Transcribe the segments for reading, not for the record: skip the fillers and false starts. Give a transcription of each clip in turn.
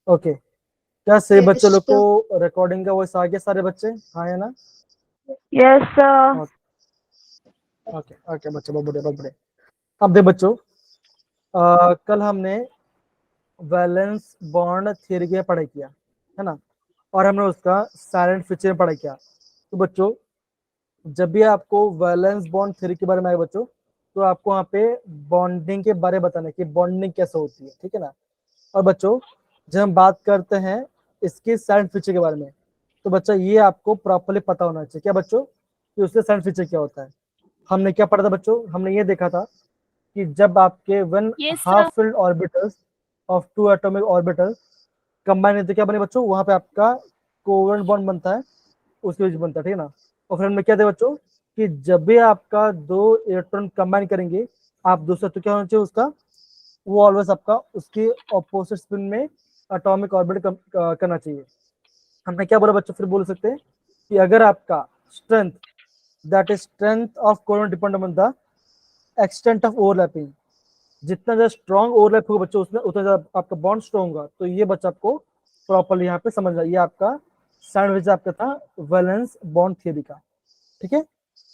Okay, क्या सही बच्चों लोग को रिकॉर्डिंग का वॉइस आ गया सारे बच्चे? हाँ है ना? Yes sir. ओके ओके बच्चों, बहुत बढ़िया बहुत बढ़िया। अब दे बच्चों, कल हमने वैलेंस बॉन्ड थ्योरी की पढ़ाई किया है ना, और हमने उसका साइलेंट फीचर में पढ़ाई किया। तो बच्चों जब भी आपको वैलेंस बॉन्ड थ्योरी के बारे में आए बच्चों, तो आपको वहाँ पे बॉन्डिंग के बारे में बताना है कि बॉन्डिंग कैसे होती है, ठीक है ना। और बच्चों जब हम बात करते हैं इसके साइलेंट फीचर के बारे में, तो बच्चा ये आपको प्रॉपर्ली पता होना चाहिए क्या बच्चों कि उसके साइलेंट फीचर क्या होता है। हमने क्या पढ़ा था बच्चों? हमने ये देखा था कि जब आपके one half filled orbitals of two atomic orbital combine तो क्या बने बच्चों, वहां पे आपका कोवेलेंट बॉन्ड बनता है, उसके बीच बनता है, ठीक है ना। और फिर हमने क्या देखा बच्चों कि जब भी आपका दो इलेक्ट्रॉन कंबाइन करेंगे आप दूसरा, तो क्या होना चाहिए उसका, वो ऑलवेज आपका उसके ऑपोजिट स्पिन में एटॉमिक ऑर्बिट करना चाहिए। हमने क्या बोला बच्चों, फिर बोल सकते हैं कि अगर आपका strength, that is strength of covalent depend on the extent of overlapping, जितना ज्यादा स्ट्रॉन्ग ओवरलैप होगा बच्चों उसमें उतना ज्यादा आपका बॉन्ड स्ट्रॉन्ग होगा। तो ये बच्चा आपको प्रॉपर्ली यहाँ पे समझना, ये आपका सैंडविच आपका था वैलेंस बॉन्ड थियरी का, ठीक है।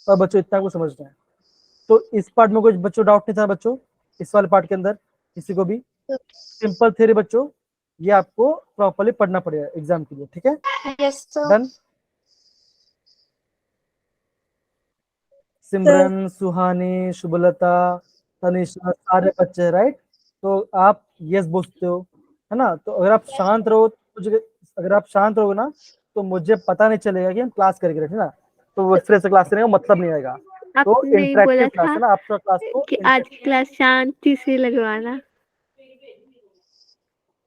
और बच्चों इतना आपको समझना है। तो इस पार्ट में कुछ बच्चों डाउट नहीं था बच्चों, इस वाले पार्ट के अंदर किसी को भी? सिंपल थियरी बच्चों, ये आपको प्रॉपर्ली पढ़ना पड़ेगा एग्जाम के लिए, ठीक है। Yes sir. डन। सिमरन, सुहानी, शुभलता, तनिषा, सारे बच्चे राइट। तो आप यस बोलते हो है ना। तो अगर आप शांत रहो तो अगर आप शांत रहोगे ना तो मुझे पता नहीं चलेगा कि हम क्लास करेंगे, ठीक है ना। तो वो फिर से क्लास करने का मतलब नहीं आएगा। तो आपने ही बोला इंटरेक्टिव क्लास था है ना, आपका क्लास को कि आज की क्लास शांति से लगवाना।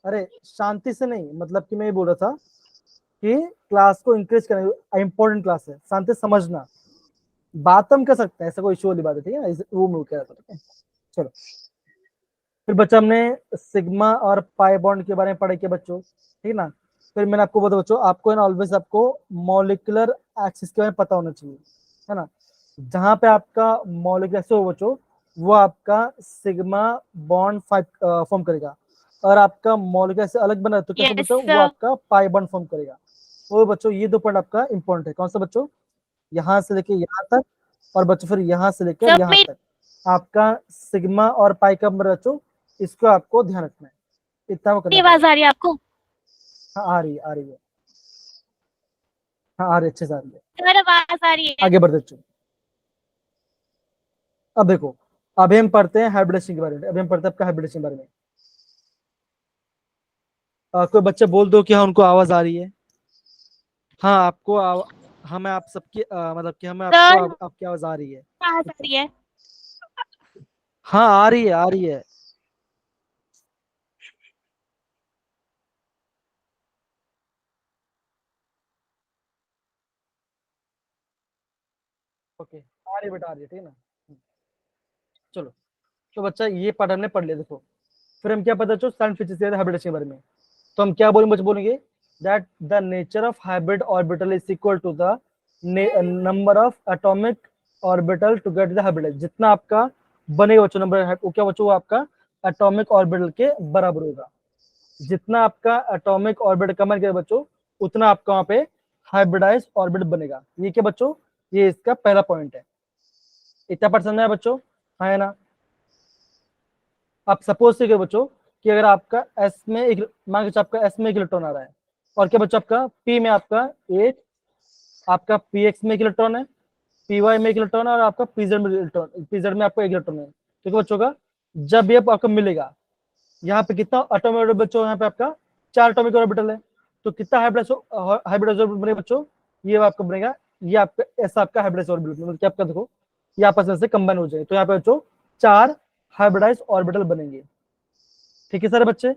अरे शांति से नहीं, मतलब कि मैं ये बोल रहा था कि क्लास को इंकरेज करना, इंपॉर्टेंट क्लास है, शांति से समझना। बात हम कर सकते हैं, ऐसा कोई इशू वाली बात है, ठीक है। वो मैं कह रहा था, ठीक है। चलो फिर बच्चा हमने सिग्मा और पाई बॉन्ड के बारे में पढ़े के बच्चों, ठीक है ना। फिर मैंने आपको बताया बच्चों, आपको ना ऑलवेज आपको मॉलिक्यूलर एक्सिस के बारे में पता होना चाहिए, है ना। जहां पे आपका मॉलिक्यूलर एक्सिस हो बच्चों, वो आपका सिग्मा बॉन्ड फॉर्म करेगा। और आपका मॉलिक्यूलर से अलग बना तो कैसे यस बच्चों, वो सर। आपका पाई बॉन्ड फॉर्म करेगा। वो बच्चों ये दो पॉइंट आपका इंपॉर्टेंट है। कौन सा बच्चों? यहाँ से लेके यहाँ तक, और बच्चों फिर यहाँ से लेकर सर यहाँ मेरी तक आपका सिग्मा और पाई का बच्चों, इसको आपको ध्यान रखना है, इतना वो करना आवाज पड़ेगा। आ रही है आपको? हाँ आ रही है आ रही है, हाँ आ रही है, अच्छे से आ रही है। सर आवाज आ रही है? आगे बढ़ते बच्चों। अब देखो, अभी हम पढ़ते हैं हाइब्रिडेशन के बारे में, अभी हम पढ़ते हैं आपका हाइब्रिडेशन के बारे में। कोई बच्चे बोल दो कि हाँ उनको आवाज आ रही है। हाँ आपको हमें आप सबकी मतलब कि हमें आपको सर आपकी आवाज आ रही है। आवाज आ रही है? हाँ आ रही है आ रही है। ओके आ रही है बेटा, आ रही है, ठीक है ना। चलो, तो बच्चा ये पार्ट हमने पढ़ लिया। देखो फिर हम क्या पता चलो साइंस फिजिक्स हाइब्रिडेशन के बारे में। तो हम क्या बोलेंगे बच्चे, बोलेंगे that the nature of hybrid orbital is equal to the number of atomic orbital to get the hybrid. जितना आपका बनेगा बच्चों नंबर, वो क्या बच्चों, वो आपका एटॉमिक ऑर्बिटल के बराबर होगा। जितना आपका एटॉमिक ऑर्बिटल कम करेगा बच्चों, उतना आपका वहां पे हाइब्रिडाइज ऑर्बिट बनेगा। ये क्या बच्चों, ये इसका पहला पॉइंट है। इतना पसंद है बच्चों, हाँ है ना। आप सपोज से बच्चों कि अगर आपका एस में एक, मान लीजिए आपका एस में एक इलेक्ट्रॉन आ रहा है, और क्या बच्चों आपका पी में आपका एक, आपका पी एक्स में एक इलेक्ट्रॉन है, पी वाई में एक इलेक्ट्रॉन है, और आपका पीजेड में इलेक्ट्रॉन, पीजेड में आपका एक इलेक्ट्रॉन है, ठीक है बच्चों का। जब ये आपको मिलेगा, यहाँ पे कितना एटॉमिक ऑर्बिटल बच्चों, यहाँ पे आपका 4 एटॉमिक ऑर्बिटल है। तो कितना हाइब्रिडाइज ऑर्बिटल बनेगा बच्चों, ये आपका बनेगा, ये आपका ऐसा आपका हाइब्रिडाइज ऑर्बिटल, मतलब क्या आपका देखो ये आपस में से कंबाइन हो जाए, तो यहाँ पे बच्चों 4 हाइब्रिडाइज ऑर्बिटल बनेंगे, ठीक है सारे बच्चे।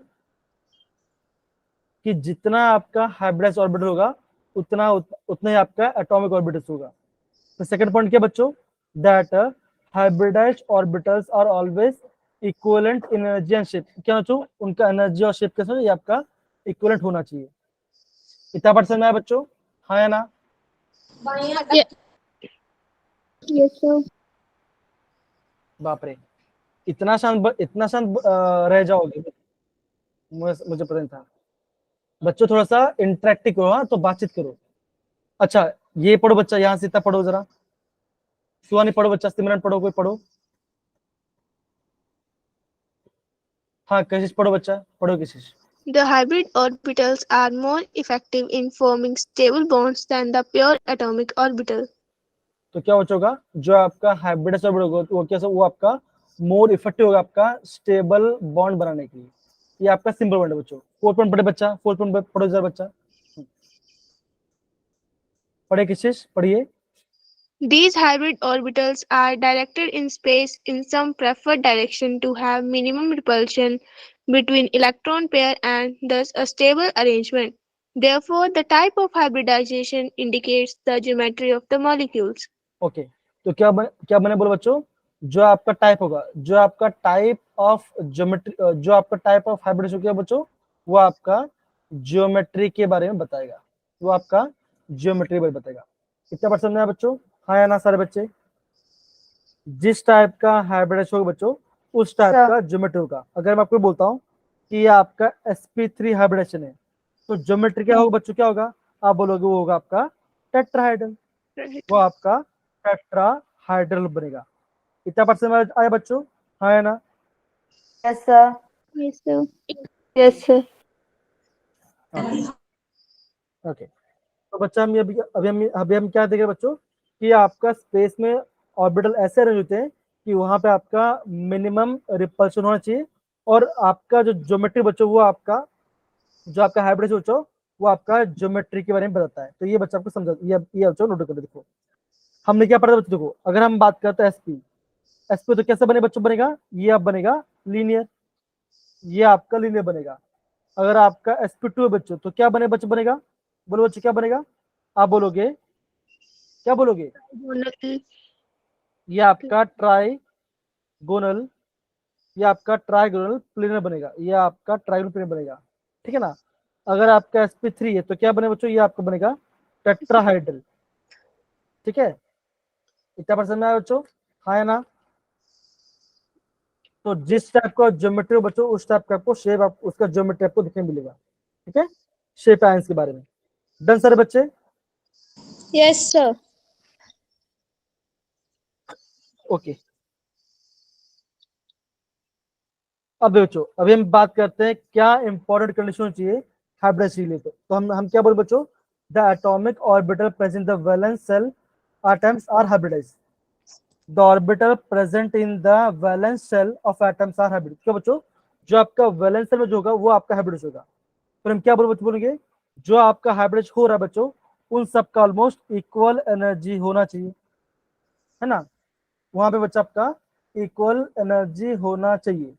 कि जितना आपका हाइब्रिडाइज ऑर्बिटल होगा उतना ही आपका एटॉमिक ऑर्बिटल होगा। तो सेकंड पॉइंट क्या बच्चों, that hybridise orbitals are always equivalent in energy and shape. क्या बच्चों, उनका एनर्जी और शेप कैसे, ये आपका इक्विवेलेंट होना चाहिए। इतना परसेंट में है बच्चों, हाँ या ना? Yes sir. बाप रे, इतना शांत रह जाओगे, मुझे पता नहीं था। बच्चों थोड़ा सा इंटरेक्टिव करो, हाँ, तो बातचीत करो। अच्छा, ये पढ़ो बच्चा, यहाँ से इतना पढ़ो जरा। सुहानी पढ़ो बच्चा, सिमरन पढ़ो, कोई पढ़ो। हाँ, कशिश पढ़ो बच्चा, पढ़ो कशिश। The hybrid orbitals are more effective in forming stable bonds than the pure atomic orbital. तो क्या बचोगा, जो आपका हाइब्रिड ऑर्बिटल होगा वो कैसा, वो आपका मोर इफेक्टिव होगा आपका स्टेबल बॉन्ड बनाने के लिए। ये आपका सिंपल बॉन्ड है बच्चों। 4 पॉइंट पढ़े बच्चा, 4 पॉइंट पढ़ो जरा बच्चा, पढ़े कशिश, पढ़िए। These hybrid orbitals are directed in space in some preferred direction to have minimum repulsion between electron pair and thus a stable arrangement. Therefore, the type of hybridization indicates the geometry of the molecules. Okay, तो क्या बने बोलो बच्चों, जो आपका type होगा, जो आपका टाइप ऑफ ज्योमेट्री, जो आपका टाइप ऑफ हाइब्रिड क्या बच्चों, वो आपका ज्योमेट्री के बारे में बताएगा, वो आपका ज्योमेट्री बारे में बताएगा। कितना बार समझना है बच्चों, हाँ या ना सारे बच्चे। जिस टाइप का हाइब्रिड होगा बच्चों, उस टाइप का ज्योमेट्री होगा। अगर मैं आपको बोलता हूँ कि ये आपका sp3 हाइब्रिडेशन है, तो ज्योमेट्री क्या होगा बच्चों, क्या होगा, आप बोलोगे वो होगा आपका टेट्राहाइड्रल, वो आपका टेट्राहाइड्रल बनेगा। इतना परसेंट आया बच्चों, हाँ या ना। Yes, sir. Yes, sir. Yes, sir. Okay, तो बच्चा हम अभी हम क्या देखें बच्चों, कि आपका स्पेस में ऑर्बिटल ऐसे अरेंज होते हैं कि वहां पे आपका मिनिमम रिपल्शन होना चाहिए, और आपका जो ज्योमेट्री बच्चों, वो आपका जो आपका हाइब्रिड बच्चों, वो आपका ज्योमेट्री के बारे में बताता है। तो ये बच्चा आपको समझा, ये बच्चों नोट कर देखो, हमने क्या पढ़ा बच्चों। देखो, अगर हम बात करते हैं एसपी तो कैसा बने बच्चों, बनेगा ये आप बनेगा लीनियर, ये आपका लीनियर बनेगा। अगर आपका sp2 है बच्चों, तो क्या बने बच्चों, बनेगा, बोलो बच्चों क्या बनेगा, आप बोलोगे, क्या बोलोगे, ये आपका ट्राइगोनल, ये आपका ट्राइगोनल प्लेनर बनेगा, ये आपका ट्राइगोनल प्लेनर बनेगा, ठीक है ना। अगर आपका sp3 है तो क्या बने बच्चों, ये आपका बनेगा टेट्राहाइड्रल, ठीक है। इतना परसेंट में आया बच्चों, हाँ या ना। तो जिस टाइप का ज्योमेट्री हो बच्चों, उस टाइप का आपको शेप, आप उसका ज्योमेट्री आपको दिखने मिलेगा, ठीक है। शेप आयंस के बारे में डन सारे बच्चे। Yes, sir. ओके, अब बच्चों अभी हम बात करते हैं क्या इंपॉर्टेंट कंडीशन होनी चाहिए हाइब्रिड के लिए। तो हम क्या बोले बच्चों, the atomic orbital present the valence shell atoms are hybridized, the orbital present in the valence shell of atoms are hybrid। क्या बच्चों, जो आपका वैलेंस शेल में जो होगा वो आपका हाइब्रिड होगा। फिर हम क्या बोलेंगे, जो आपका हाइब्रिड हो रहा है बच्चों, उन सबका ऑलमोस्ट इक्वल एनर्जी होना चाहिए, है ना। वहां पे बच्चा आपका इक्वल एनर्जी होना चाहिए।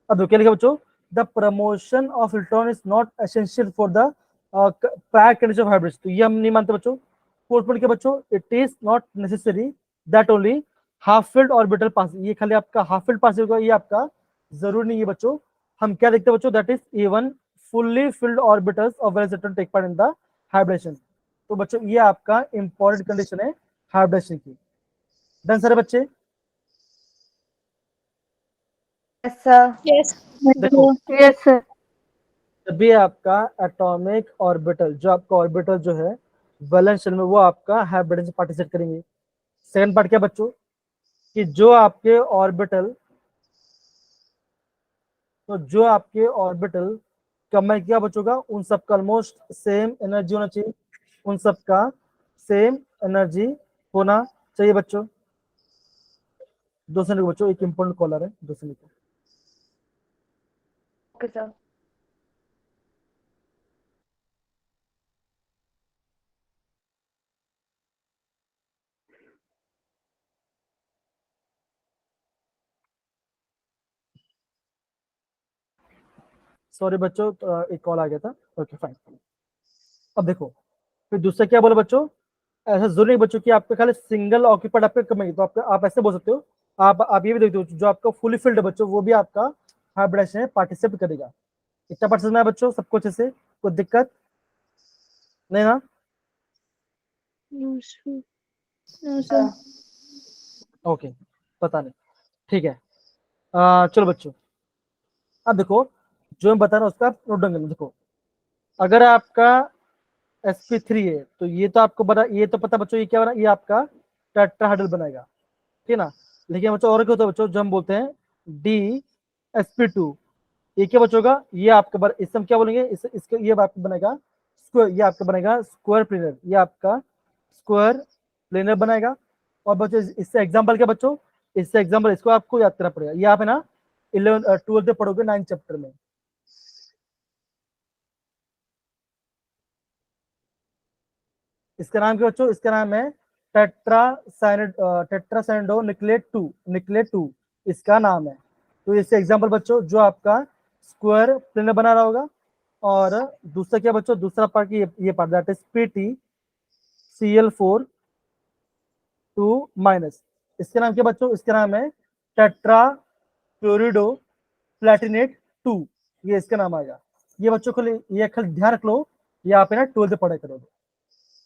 अब क्या लिखा बच्चों, the promotion of electron is not essential for the पैर कंडीशन ऑफ हाइब्रिड। तो ये हम नहीं मानते बच्चों। फोर्थ पॉइंट क्या बच्चों, it is not necessary that only half filled orbital pass, ये खाली आपका हाफ फील्ड पास होगा, ये आपका जरूरी नहीं है बच्चों। हम क्या देखते हैं बच्चों, that is even fully filled orbitals of valence electron take part in the hybridisation. तो बच्चों ये आपका इंपॉर्टेंट कंडीशन है हाइब्रिडेशन की। डन सारे बच्चे। Yes, sir. Yes. देखो, Yes, sir. जब भी आपका एटॉमिक ऑर्बिटल, जो आपका ऑर्बिटल जो है वैलेंस शेल में, वो आपका हाइब्रिडेशन से पार्टिसिपेट करेंगे। सेकंड पार्ट क्या बच्चों, कि जो आपके ऑर्बिटल का मैं क्या बचोगा, उन सबका ऑलमोस्ट सेम एनर्जी होना चाहिए, उन सबका सेम एनर्जी होना चाहिए बच्चों। 2 सेकंड बच्चों, एक इंपॉर्टेंट कॉलर है, 2 सेकंड। Okay, sir. सॉरी बच्चों, तो एक कॉल आ गया था। Okay fine. अब देखो, फिर दूसरा क्या बोला बच्चों, ऐसा जरूरी नहीं बच्चों कि आपके खाली सिंगल ऑक्यूपाइड आपके कमेंगे, तो आप ऐसे बोल सकते हो। आप ये भी देखते हो, जो आपका फुली फिल्ड है बच्चों, वो भी आपका हाइब्रिडेशन में पार्टिसिपेट करेगा। इतना परसेंट में है बच्चों, सब कुछ ऐसे कोई दिक्कत नहीं ना। No, sir. No, sir. Okay, पता नहीं, ठीक है। चलो बच्चों, अब देखो जो मैं बता रहा हूँ उसका नोट डाउन करना। देखो अगर आपका sp3 है तो ये तो आपको बता, ये तो पता बच्चों ये क्या बना, ये आपका टेट्राहेड्रल बनेगा, ठीक है ना। लेकिन बच्चों और क्या होता है बच्चों, जो हम बोलते हैं DsP2, ये क्या बच्चों का, ये आपका इस हम क्या बोलेंगे, इसका ये आपका बनेगा स्क्वायर, ये आपका बनेगा स्क्वायर प्लेनर, ये आपका स्क्वायर प्लेनर बनाएगा। और बच्चों इससे एग्जांपल क्या बच्चों, इससे एग्जांपल इसको आपको याद करना पड़ेगा। ये आप है ना 12th में पढ़ोगे 9th चैप्टर में। इसका नाम क्या बच्चों, इसका नाम है टेट्रासाइनडो निकलेट 2 इसका नाम है। तो इससे एग्जांपल बच्चों जो आपका स्क्वायर प्लेनर बना रहा होगा। और दूसरा क्या बच्चों, दूसरा पार्ट ये part that is PtCl4 2 minus, इसका नाम क्या बच्चों, इसका नाम है टेट्रा क्लोरिडो प्लेटिनेट 2, ये इसका नाम आएगा। ये बच्चों को ये खाली ध्यान रख लो, ये आप है ना 12th पढ़ाई करोगे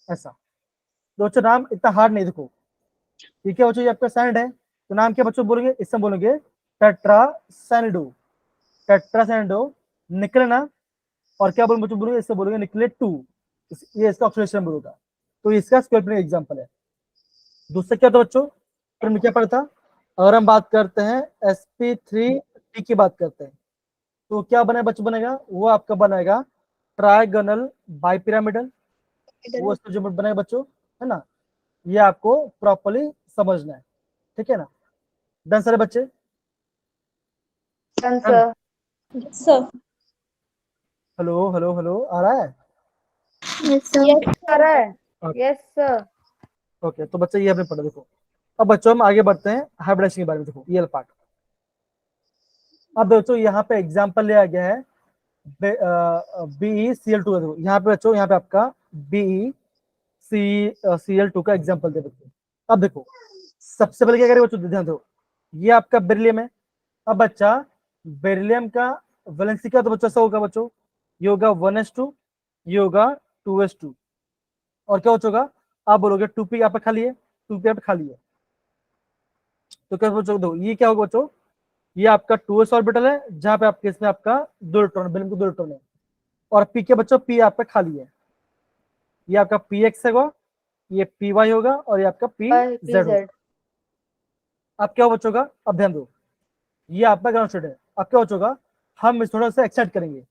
ऐसा। तो बच्चों नाम इतना हार्ड नहीं, देखो ठीक है बच्चों, ये आपका सैंड है तो नाम क्या बच्चों बोलेंगे, इससे बोलेंगे टेट्रासैनिडो निकलना। और क्या बोलेंगे बच्चों, बोलेंगे इससे बोलेंगे निकलेट 2, ये इसका ऑक्सीडेशन नंबर होगा। तो इसका स्क्वायर प्लेन एग्जांपल है। दूसरा क्या था बच्चों, फिर में क्या पढ़ा था, अगर हम बात करते हैं sp3T की बात करते हैं तो क्या बने बच्चों, बनेगा वो आपका बनेगा ट्राइगोनल बाइपिरामिडल, वो जो बनेगा बच्चों, है ना। ये आपको प्रॉपर्ली समझना है, ठीक है ना। डन सारे बच्चे, Done, done. sir. Sir. Hello hello hello, आ रहा है? Yes, sir. Yes, sir. Yes, sir. Okay, तो बच्चे ये हमने पढ़ा। देखो अब बच्चों हम आगे बढ़ते हैं हाइब्रिडेशन के बारे में। देखो ये पार्ट, अब बच्चों यहाँ पे एग्जांपल लिया गया है BeCl2 देखो यहाँ पे बच्चों, यहाँ पे आपका BeCl2 का एग्जांपल दे बच्चों। अब देखो सबसे पहले क्या करें बच्चों, ध्यान दो, ये आपका बेरिलियम है। अब बच्चा बेरिलियम का वैलेंसी क्या, तो बच्चों ऐसा होगा बच्चों, ये होगा 1s2, ये होगा 2s2। और क्या बच्चों, आप बोलोगे 2p यहाँ पे खाली है, 2p यहाँ पे खाली है, तो क्या बच्चों दो, ये क्या होगा बच्चों, ये आपका 2s ऑर्बिटल है जहां पे आपके इसमें आपका 2 इलेक्ट्रॉन, बिल्कुल 2 इलेक्ट्रॉन है। और p के बच्चों p आप पे खाली है, ये आपका px होगा, ये py होगा और ये आपका pz होगा। PZ. अब क्या हो बच्चों का, अब ध्यान दो, ये आपका ग्राउंड स्टेट है। अब क्या बच्चों का, हम इस थोड़ा सा एक्साइट करेंगे,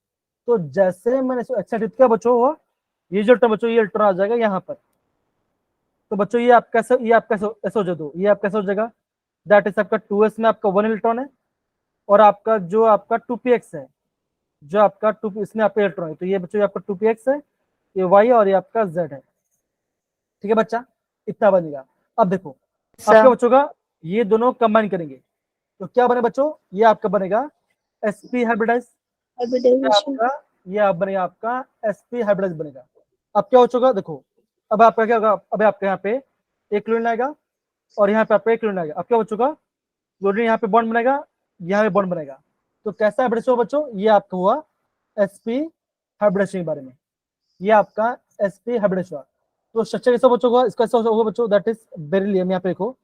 तो जैसे मैंने इसको एक्साइट किया बच्चों हुआ, ये जो बच्चों ये इलेक्ट्रॉन आ जाएगा यहाँ पर। तो बच्चों ये आप कैसे, ये आप कैसे ऐसे हो जाए, ये आप कैसे हो जाएगा, दैट इज आपका 2s में आपका 1 इलेक्ट्रॉन है, और आपका जो आपका 2px है, जो आपका 2 इसमें आपका इलेक्ट्रॉन है, तो ये बच्चों आपका 2px है, ये y और ये आपका z है, ठीक है बच्चा, इतना बनेगा। अब देखो Sir. आपके बच्चों का ये दोनों कंबाइन करेंगे तो क्या बने बच्चों, ये आपका बनेगा sp हाइब्रिडाइज, ये आप बनेगा आपका sp हाइब्रिडाइज बनेगा। अब क्या हो चुका देखो, अब आपका क्या होगा, अब आपके यहाँ पे एक क्लोरीन आएगा और यहाँ पे आपका एक क्लोरीन आएगा। अब क्या हो चुका, क्लोरीन यहाँ पे बॉन्ड बनेगा, यहाँ पे बॉन्ड बनेगा। तो कैसा हाइब्रिडेशन हो बच्चों, ये आपका हुआ sp हाइब्रिडेशन के बारे में, ये आपका sp हाइब्रिडेशन हुआ। तो स्ट्रक्चर कैसा बच्चों होगा, इसका होगा बच्चों, दैट इज बेरिलियम, यहाँ पे देखो,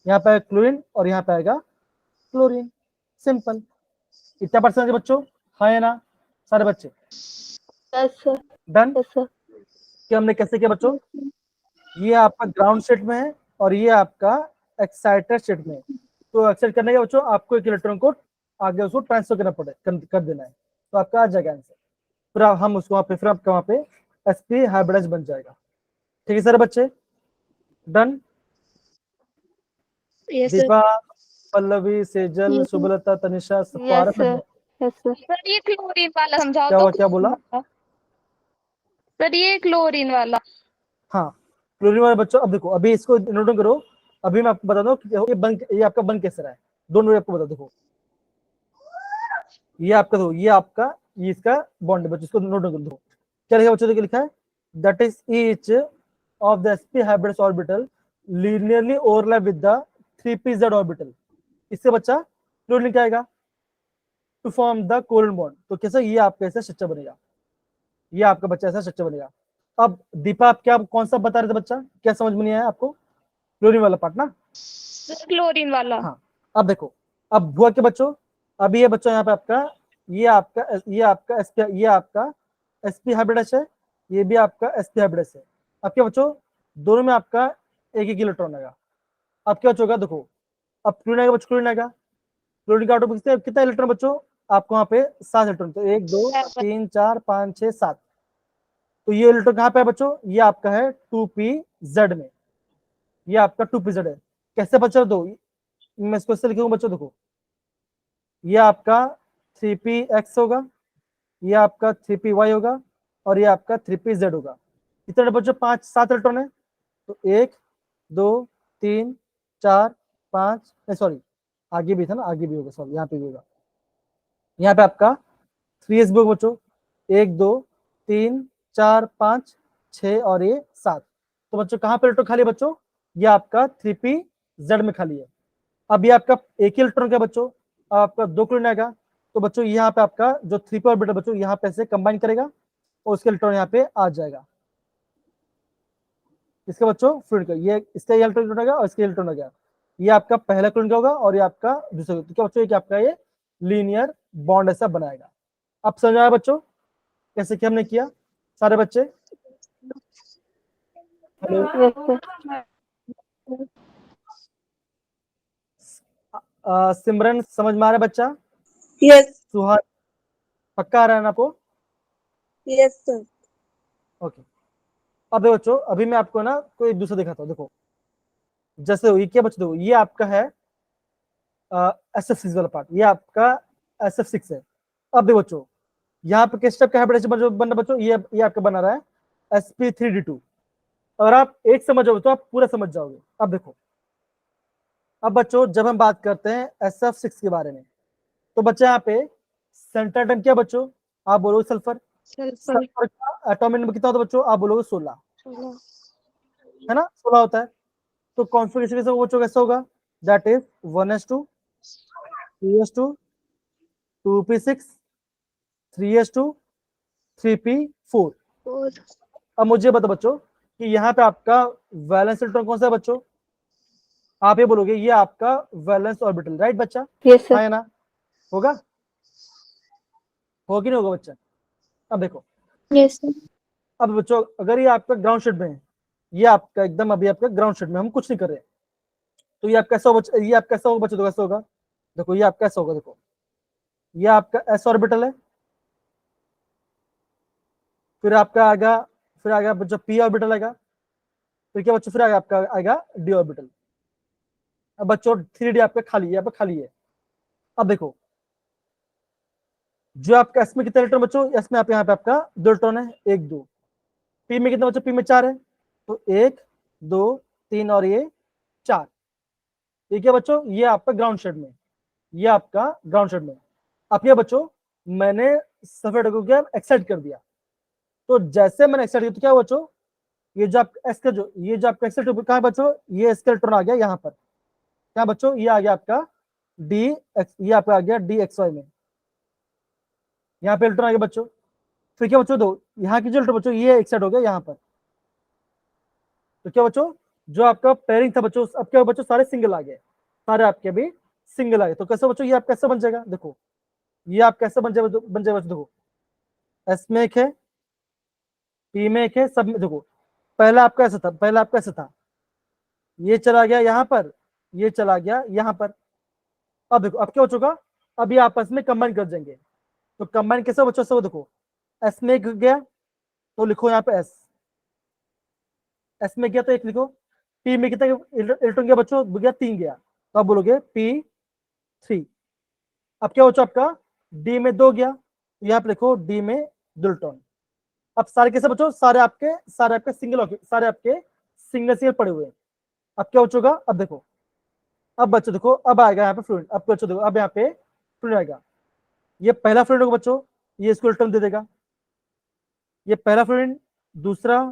यहाँ पे क्लोरीन और यहाँ पे आएगा क्लोरीन, सिंपल। इतना परसेंट बच्चों, हाँ या ना सारे बच्चे, Yes, sir. Done. Yes, sir. कि हमने कैसे किया बच्चों, ये आपका ग्राउंड स्टेट में है और ये आपका एक्साइटेड स्टेट में है। तो एक्साइट करने के बच्चों आपको एक इलेक्ट्रॉन को आगे उसको ट्रांसफर करना पड़े, कर देना है, तो आपका आ जाएगा आंसर। फिर हम उसको वहाँ पे, फिर आपका वहाँ पे sp हाइब्रिडाइज बन जाएगा, ठीक है सारे बच्चे, done. Yes, sir. Deepa, Pallavi, Sejal, Subalata, Tanisha, सबको आ Yes, रहा है? sir. Yes, sir. सर ये क्लोरीन वाला समझाओ क्या तो। हुआ, क्या बोला? सर ये क्लोरीन वाला। हाँ क्लोरीन वाले बच्चों, अब देखो अभी इसको नोट करो, अभी मैं आपको बता दूं कि ये आपका बन कैसे रहा है, दोनों आपको बता। देखो ये आपका, दो ये आपका, ये इसका बॉन्ड है बच्चों, इसको नोट कर दो। क्या लिखा बच्चों, देखो लिखा है that is each of the sp hybrid orbital linearly overlap with the 3pz orbital. इससे बच्चा क्लोरीन क्या आएगा, to form the covalent bond. तो कैसा, ये आपका ऐसा स्ट्रक्चर बनेगा, ये आपका बच्चा ऐसा स्ट्रक्चर बनेगा। अब दीपा आप क्या, कौन सा बता रहे थे बच्चा, क्या समझ में नहीं आया आपको, क्लोरीन वाला पार्ट ना? क्लोरीन वाला। हाँ अब देखो अब हुआ क्या बच्चों, अभी ये बच्चों यहाँ पे आपका ये आपका sp हाइब्रिड है, ये भी आपका sp हाइब्रिड है। अब क्या बच्चों, दोनों में आपका एक एक इलेक्ट्रॉन आएगा। अब क्या होगा देखो, अब क्लोरीन आएगा बच्चों, क्लोरीन आएगा, क्लोरीन का ऑटो कितना इलेक्ट्रॉन बच्चों, आपको वहां पे 7 इलेक्ट्रॉन, तो 1 2 3 4 5 6 7। तो ये इलेक्ट्रॉन कहाँ पे है बच्चों, ये आपका है 2pz में, ये आपका 2pz है। कैसे बच्चों, दो मैं इसको ऐसे लिखूंगा बच्चों, देखो ये आपका 3px होगा, ये आपका 3py होगा, और ये आपका 3pz होगा। कितने बच्चों, 5 7 इलेक्ट्रॉन है, तो 1 2 3 4 5, सॉरी आगे भी था ना, आगे भी होगा, सॉरी यहाँ पे भी होगा, यहाँ पे आपका 3s भी होगा बच्चों, 1 2 3 4 5 6 और ये 7। तो बच्चों कहाँ पे इलेक्ट्रॉन खाली है बच्चों, ये आपका 3pz में खाली है। अब ये आपका एक ही इलेक्ट्रॉन का बच्चों, अब आपका 2 क्लोरीन आएगा, तो बच्चों यहाँ पे आपका जो 3p ऑर्बिटल बच्चों यहाँ पे से कंबाइन करेगा और उसके इलेक्ट्रॉन यहाँ पे आ जाएगा। इसका बच्चों फ्लूइड का ये इसका ये इलेक्ट्रॉन होगा और इसका इलेक्ट्रॉन होगा, ये आपका पहला क्लोरीन का होगा और ये आपका दूसरा। तो क्या बच्चों, ये आपका ये लीनियर बॉन्ड ऐसा बनाएगा। अब समझ आया बच्चों कैसे क्या हमने किया सारे बच्चे? Hello Yes, sir. सिमरन समझ में आ रहा है बच्चा? यस सुहान पक्का आ रहा है ना आपको? Yes sir. ओके, अब देखो बच्चों, अभी मैं आपको ना कोई दूसरा दिखाता हूँ। देखो जैसे ये क्या बच्चों, देखो ये आपका है SF6 वाला पार्ट, ये आपका SF6 है। अब देखो बच्चों, यहाँ पे किस टाइप का हाइब्रिड बन रहा बच्चों, ये आपका बना रहा है sp3d2। अगर आप एक समझ जाओगे तो आप पूरा समझ जाओगे। अब देखो, अब बच्चों जब हम बात करते हैं SF6 के बारे में, तो बच्चा यहाँ पे सेंटर एटम क्या बच्चों, आप बोलोगे सल्फर। सल्फर का एटॉमिक नंबर कितना होता है बच्चों, आप बोलोगे 16, है ना, 16 होता है। तो कॉन्फ़िगरेशन कैसे होगा बच्चों, कैसे होगा, that is 1s2 2s2 2p6 3s2 3p4। अब मुझे बता बच्चों कि यहाँ पे आपका वैलेंस इलेक्ट्रॉन कौन सा है बच्चों, आप ये बोलोगे ये आपका वैलेंस ऑर्बिटल, राइट बच्चा? Yes, sir. हाँ ना, होगा कि नहीं होगा बच्चा? अब देखो, Yes, sir. अब बच्चों अगर ये आपका ग्राउंड शेड में है, ये आपका एकदम अभी आपका ग्राउंड शेड में, हम कुछ नहीं कर रहे, तो ये आपका कैसा होगा, ये आपका कैसा होगा बच्चों, तो कैसा होगा, देखो ये आपका कैसा होगा, देखो ये आपका s ऑर्बिटल है, फिर आपका आएगा, फिर आएगा बच्चों p ऑर्बिटल आएगा, फिर क्या बच्चों, फिर आएगा आपका आएगा d ऑर्बिटल। अब बच्चों 3d आपका खाली है, यहाँ पे खाली है। अब देखो जो आपका s में कितने इलेक्ट्रॉन बच्चों, s में आप यहाँ पे आपका 2 इलेक्ट्रॉन है, 1 2। p में कितना बच्चों, p में 4 है, तो 1 2 3 और ये 4। ठीक है बच्चों, ये आपका ग्राउंड शेड में, ये आपका ग्राउंड शेड में। अब ये बच्चों मैंने सल्फर को क्या एक्साइट कर दिया, तो जैसे मैंने एक्साइट किया तो क्या बच्चों, ये जो आप एस का जो ये जो आपका एक्साइट कहाँ है बच्चों, ये एस का इलेक्ट्रॉन आ गया यहाँ पर, क्या बच्चों, ये आ गया आपका डी एक्स, ये आपका आ गया DXY में, यहाँ पे इलेक्ट्रॉन आ गया बच्चों। फिर क्या बच्चों, दो यहाँ की जो इलेक्ट्रॉन बच्चों ये एक्साइट हो गया यहाँ पर, तो क्या बच्चों जो आपका पेयरिंग था बच्चों, अब क्या बच्चों सारे सिंगल आ गए, सारे आपके भी सिंगल आ गए। तो कैसे बच्चों ये आप कैसे बन जाएगा, देखो ये आप कैसे बन जाएगा बच्चों, देखो एस में एक है, पी में एक है, सब में देखो, पहला आपका ऐसा था, पहला आपका ऐसा था, ये चला गया यहाँ पर, ये चला गया यहाँ पर। अब देखो अब क्या हो चुका, अब ये आपस में कंबाइन कर जाएंगे। तो कंबाइन कैसे बच्चों, सब देखो एस में एक गया तो लिखो यहाँ पे एस में गया तो एक लिखो, पी में कितना इलेक्ट्रॉन गया बच्चों, गया 3 गया, तो आप बोलोगे p3। अब क्या हो चुका आपका, डी में 2 गया, तो यहाँ पे लिखो डी में 2 इलेक्ट्रॉन। अब सारे कैसे बच्चों, सारे आपके सिंगल सिंगल पड़े हुए हैं। अब क्या हो चुका, अब देखो, अब बच्चों देखो, अब आएगा यहाँ पे फ्लूइड, अब बच्चों देखो, अब यहाँ पे फ्लूइड आएगा, ये पहला फ्लूइड होगा बच्चों, ये इसको इलेक्ट्रॉन दे देगा, ये पहला फ्लूइड, दूसरा,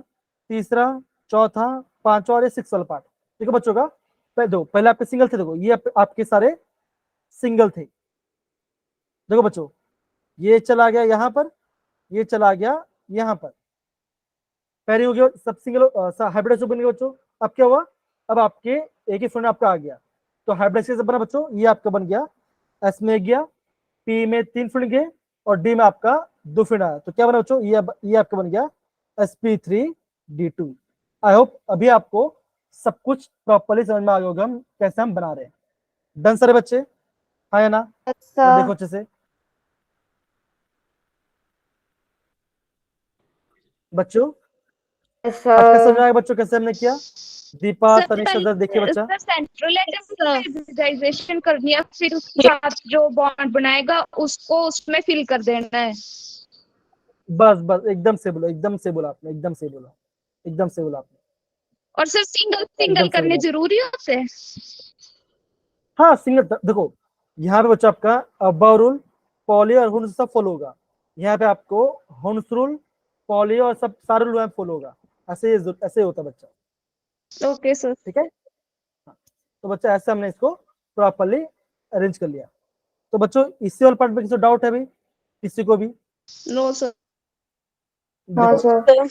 तीसरा, चौथा, पांचवा और ये 6 वाला पार्ट। ठीक है बच्चों का, पहले आपके सिंगल थे, देखो ये आपके सारे सिंगल थे। देखो बच्चों ये चला गया यहाँ पर, ये चला गया यहाँ पर, पहले हो गया सब सिंगल हाइब्रिड बन गया बच्चों। अब क्या हुआ, अब आपके एक ही फ्लूइड आपका आ गया, तो हाइब्रिड कैसे बना बच्चों, ये आपका बन गया एस में 1 गया, पी में 3 फ्रेंड गए और डी में आपका 2 फ्रेंड आया। तो क्या बना बच्चों, ये आपका बन गया sp3d2। आई होप अभी आपको सब कुछ प्रॉपर्ली समझ में आ गया होगा हम कैसे हम बना रहे हैं। डन सारे बच्चे, हाँ या ना? Yes, तो देखो sir. अच्छे से बच्चों, Yes, अब कैसे समझ sir. आएगा बच्चों कैसे हमने किया? दीपा, सर तनिष्क, जरा देखिए बच्चा। सर सेंट्रल एटम करनी है, फिर उसके साथ जो बॉन्ड बनाएगा उसको उसमें फिल कर देना है। बस बस एकदम से बोलो, एकदम से बोला आपने, एकदम से बोला, एकदम से बोला आपने, और सर सिंगल एकदम सिंगल से करने बोला। जरूरी होते हैं? हाँ सिंगल, देखो यहाँ पे बच्चा आपका अब्बा रूल, पॉली और हुन सब फॉलो होगा। यहाँ पे आपको हुन्स रूल, पॉली और सब सारे रूल फॉलो होगा। ऐसे होता है बच्चा, ओके सर। ठीक है। हाँ, तो बच्चा ऐसे हमने इसको प्रॉपरली अरेंज कर लिया। तो बच्चों इसी वाले पार्ट में किसी डाउट है अभी किसी को भी? No sir. हाँ, देखो sir.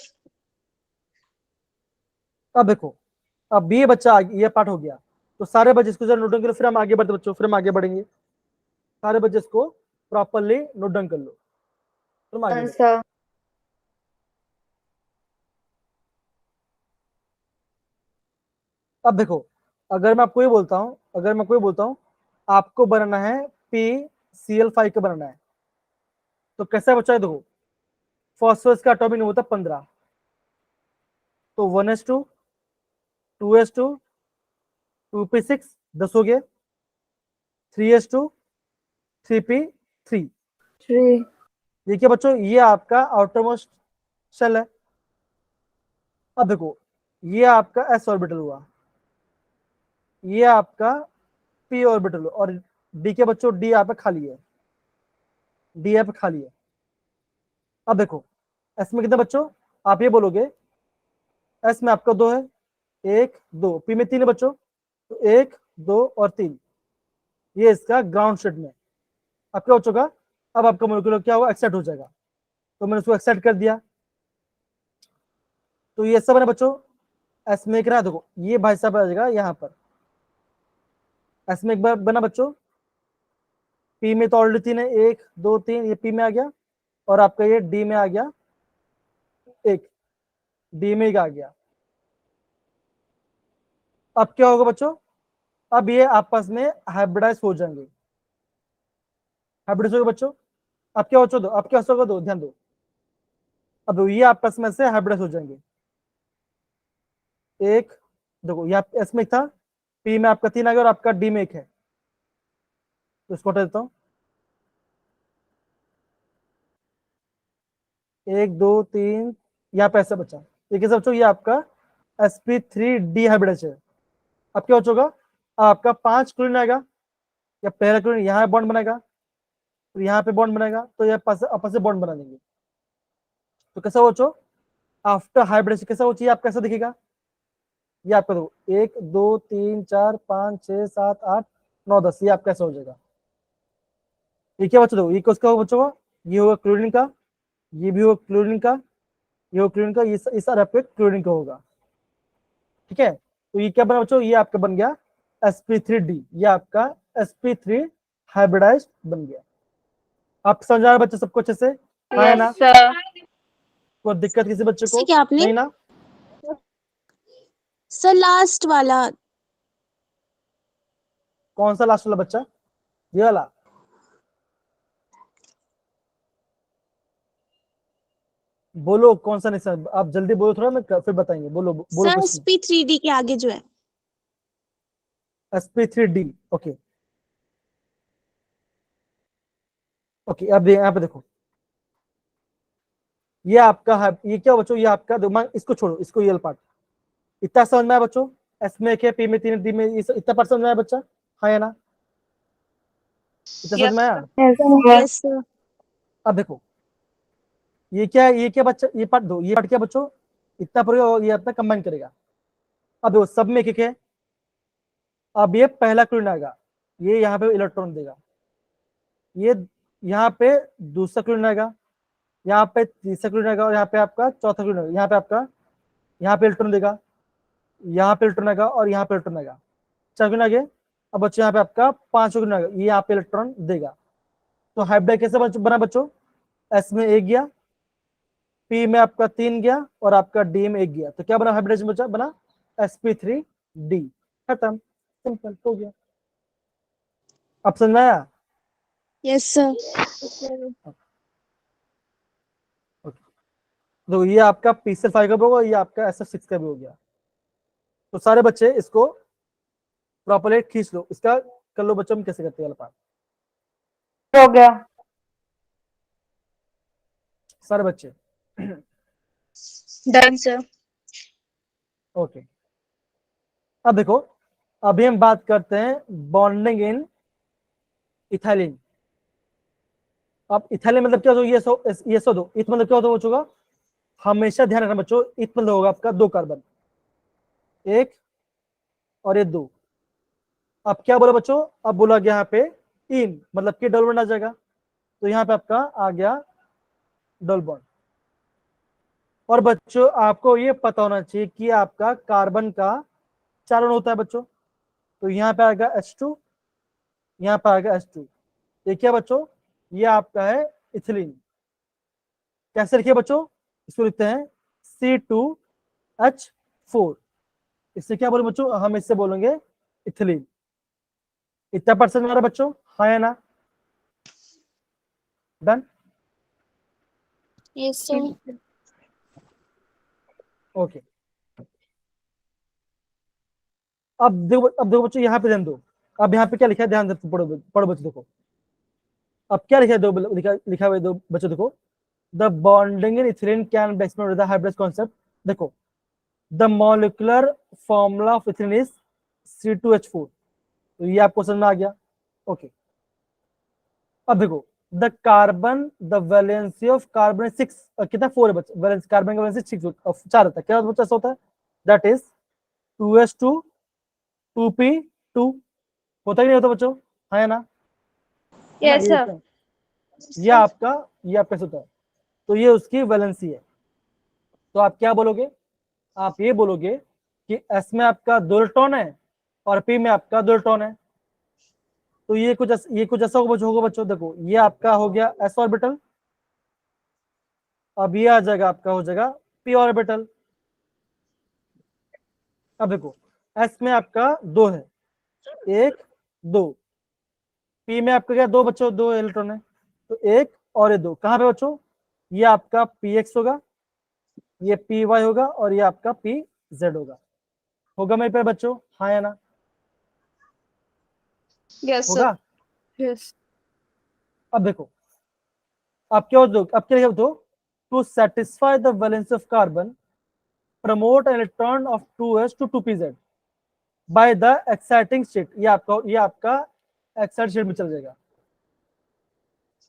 अब देखो, अब ये बच्चा ये पार्ट हो गया। तो सारे बच्चे इसको जरा नोट डाउन करो, फिर हम आगे बढ़ते बच्चों, फिर हम आगे बढ़ेंगे। सारे बच्चे इसको प्रॉपरली नोट डाउन कर लो, फिर हम आगे Yes, बढ़ेंगे। sir. अब देखो, अगर मैं आपको ये बोलता हूँ, अगर मैं आपको ये बोलता हूँ आपको बनाना है PCl5 का बनाना है, तो कैसा बच्चा है? देखो फॉस्फोरस का एटॉमिक नंबर होता है 15, तो 1s2 2s2 2p6 10 हो गए, 3s2 3p3। 3. ये क्या बच्चों, ये आपका आउटर मोस्ट शेल है। अब देखो ये आपका s ऑर्बिटल हुआ, ये आपका p ऑर्बिटल हुआ, और d के बच्चों d यहाँ पे खाली है, d यहाँ पे खाली है। अब देखो s में कितने बच्चों, आप ये बोलोगे s में आपका 2 है, 1 2, p में 3 है बच्चों, तो 1 2 और 3, ये इसका ग्राउंड स्टेट में। अब क्या हो चुका, अब आपका मोलिक्यूल क्या होगा, एक्साइट हो जाएगा। तो मैंने उसको एक्साइट कर दिया, तो ये सब है ना बच्चों एस में एक रहा। देखो ये भाई साहब आ जाएगा यहाँ पर, एस में एक बार बना बच्चों, पी में तो ऑलरेडी 3 है, 1 2 3, ये पी में आ गया, और आपका ये डी में आ गया, एक डी में एक आ गया। अब क्या होगा बच्चों, अब ये आपस में हाइब्रिडाइज हो जाएंगे, हाइब्रिडाइज होगा बच्चों। अब क्या हो, दो अब क्या होगा, दो ध्यान दो, अब ये आपस में से हाइब्रिडाइज हो जाएंगे। एक देखो यहाँ एस में एक था, पी में आपका 3 आ गया, और आपका डी में एक है, तो इसको हटा देता हूँ। 1 2 3, यहाँ पे ऐसा बचा, ये कैसे बच्चों, ये आपका sp3d हाइब्रिडाइज है। अब क्या हो चुका, अब आपका 5 क्लोरीन आएगा, या पहला क्लोरीन यहाँ बॉन्ड बनाएगा, तो यहाँ पे बॉन्ड बनाएगा, तो ये आपस से बॉन्ड बना लेंगे। तो कैसा हो चो, आफ्टर हाइब्रिडेशन कैसा हो चाहिए, आप कैसा दिखेगा, ये आपका दो 1 2 3 4 5 6 7 8 9 10, ये आपका कैसा हो जाएगा। ये क्या बच्चों, दो ये किसका होगा बच्चों का, ये होगा क्लोरीन का, ये भी होगा क्लोरीन का, ये होगा क्लोरीन का, ये इस सारे आपके क्लोरीन का होगा, ठीक है। तो ये क्या बना बच्चों, ये आपका बन गया sp3d, ये आपका sp3 हाइब्रिडाइज बन गया। आप समझ आ रहे बच्चे सबको अच्छे से, हाँ है ना? Yes, sir. कोई दिक्कत किसी बच्चे को क्या आपने नहीं ना? सर लास्ट वाला कौन सा लास्ट वाला बच्चा, ये वाला? बोलो कौन सा, नहीं सर आप जल्दी बोलो थोड़ा, मैं फिर बताएंगे, बोलो बोलो सर क्वेश्चन। sp3d के आगे जो है sp3d, ओके ओके। अब यहाँ पे देखो, ये आपका है, ये क्या बच्चों, ये आपका दिमाग, इसको छोड़ो, इसको ये पार्ट इतना समझ में आया बच्चों, एस में एक है, पी में 3, डी में इतना पार्ट समझ में आया बच्चा, हाँ या ना? इतना समझ में आया? Yes, sir. यस सर अब देखो ये क्या है, ये क्या बच्चा, ये पार्ट दो, ये पार्ट क्या बच्चों, इतना पर ये अपना कंबाइन करेगा। अब देखो सब में एक है, अब ये पहला क्लोरीन आएगा, ये यहाँ पे इलेक्ट्रॉन देगा, ये यहाँ पे दूसरा क्लोरीन आएगा, यहाँ पे तीसरा क्लोरीन आएगा, और यहाँ पे आपका चौथा क्लोरीन आएगा, यहाँ पे आपका यहाँ पे इलेक्ट्रॉन देगा, यहाँ पे इलेक्ट्रॉन आएगा, और यहाँ पे इलेक्ट्रॉन आएगा, 4 क्लोरीन आ गए। अब बच्चों यहाँ पे आपका 5 ऑक्सीजन, ये यहाँ पे इलेक्ट्रॉन देगा। तो हाइब्रिड कैसे बना बच्चों, एस में 1 गया, पी में आपका 3 गया और आपका डी में 1 गया, तो क्या बना हाइब्रिडाइजेशन बचा, बना sp3d। खत्म, सिंपल हो गया। अब समझ में आया? Yes sir. तो ये आपका pCl5 का भी होगा, ये आपका SF6 का भी हो गया। तो सारे बच्चे इसको प्रॉपर्ली खींच लो, इसका कर लो बच्चों, हम कैसे करते हैं पार्ट। हो गया। सारे बच्चे डन सर। ओके। अब देखो, अभी हम बात करते हैं बॉन्डिंग इन इथाइलिन। अब इथाइलिन मतलब क्या होगा, ये सो दो, इत मतलब क्या होता है बच्चों का, हमेशा ध्यान रखना बच्चों, इत मतलब होगा आपका 2 कार्बन, 1 और ये 2। अब क्या बोला बच्चों, अब बोला गया यहाँ पे इन मतलब कि डबल बॉन्ड आ जाएगा, तो यहाँ पे आपका आ गया डबल बॉन्ड। और बच्चों आपको ये पता होना चाहिए कि आपका कार्बन का चालन होता है बच्चों, तो यहाँ पे आएगा H2, यहाँ पे आएगा H2। ये क्या बच्चों, ये आपका है इथिलीन। कैसे लिखिए बच्चों, इसको लिखते हैं C2H4। इससे क्या बोले बच्चों, हम इससे बोलेंगे इथिलीन। इतना परसेंट हमारा बच्चों, हाँ या ना? डन। Yes sir. ओके। अब देखो बच्चों, यहाँ पे ध्यान दो, अब यहाँ पे क्या लिखा है, ध्यान से पढ़ो बच्चों। देखो अब क्या लिखा है, लिखा हुआ है दो बच्चों, देखो the bonding in ethylene can be explained with the hybrid concept. देखो the molecular formula of ethylene is C2H4। तो ये आपको समझ में आ गया। ओके। अब देखो the carbon, the valency of carbon 6, कितना 4 है बच्चे, वैलेंस कार्बन का वैलेंसी 6 4 होता है, क्या बच्चा ऐसा होता है, दैट इज 2s2 2p2। होता ही नहीं होता बच्चों, हाँ या ना? Yes sir. ये आपका कैसे होता है, तो ये उसकी वैलेंसी है। तो आप क्या बोलोगे, आप ये बोलोगे कि एस में आपका 2 इलेक्ट्रॉन है और पी में आपका 2 इलेक्ट्रॉन है। तो ये कुछ ऐसा होगा बच्चों, देखो ये आपका हो गया एस ऑर्बिटल, अब ये आ जाएगा आपका हो जाएगा पी ऑर्बिटल। अब देखो एस में आपका 2 है, 1 2, पी में आपका क्या 2 बच्चों, 2 इलेक्ट्रॉन है, तो 1 और ये 2 कहां पे बच्चों, ये आपका px होगा, ये py होगा और ये आपका pz होगा मेरे पे बच्चों, हाँ या ना? यस होगा। सर। यस। अब देखो, अब क्या दो, अब क्या लिखा दो, to satisfy the valence of carbon promote electron of 2s to 2pz by the exciting state. ये आपका एक्साइटिंग स्टेट में चल जाएगा।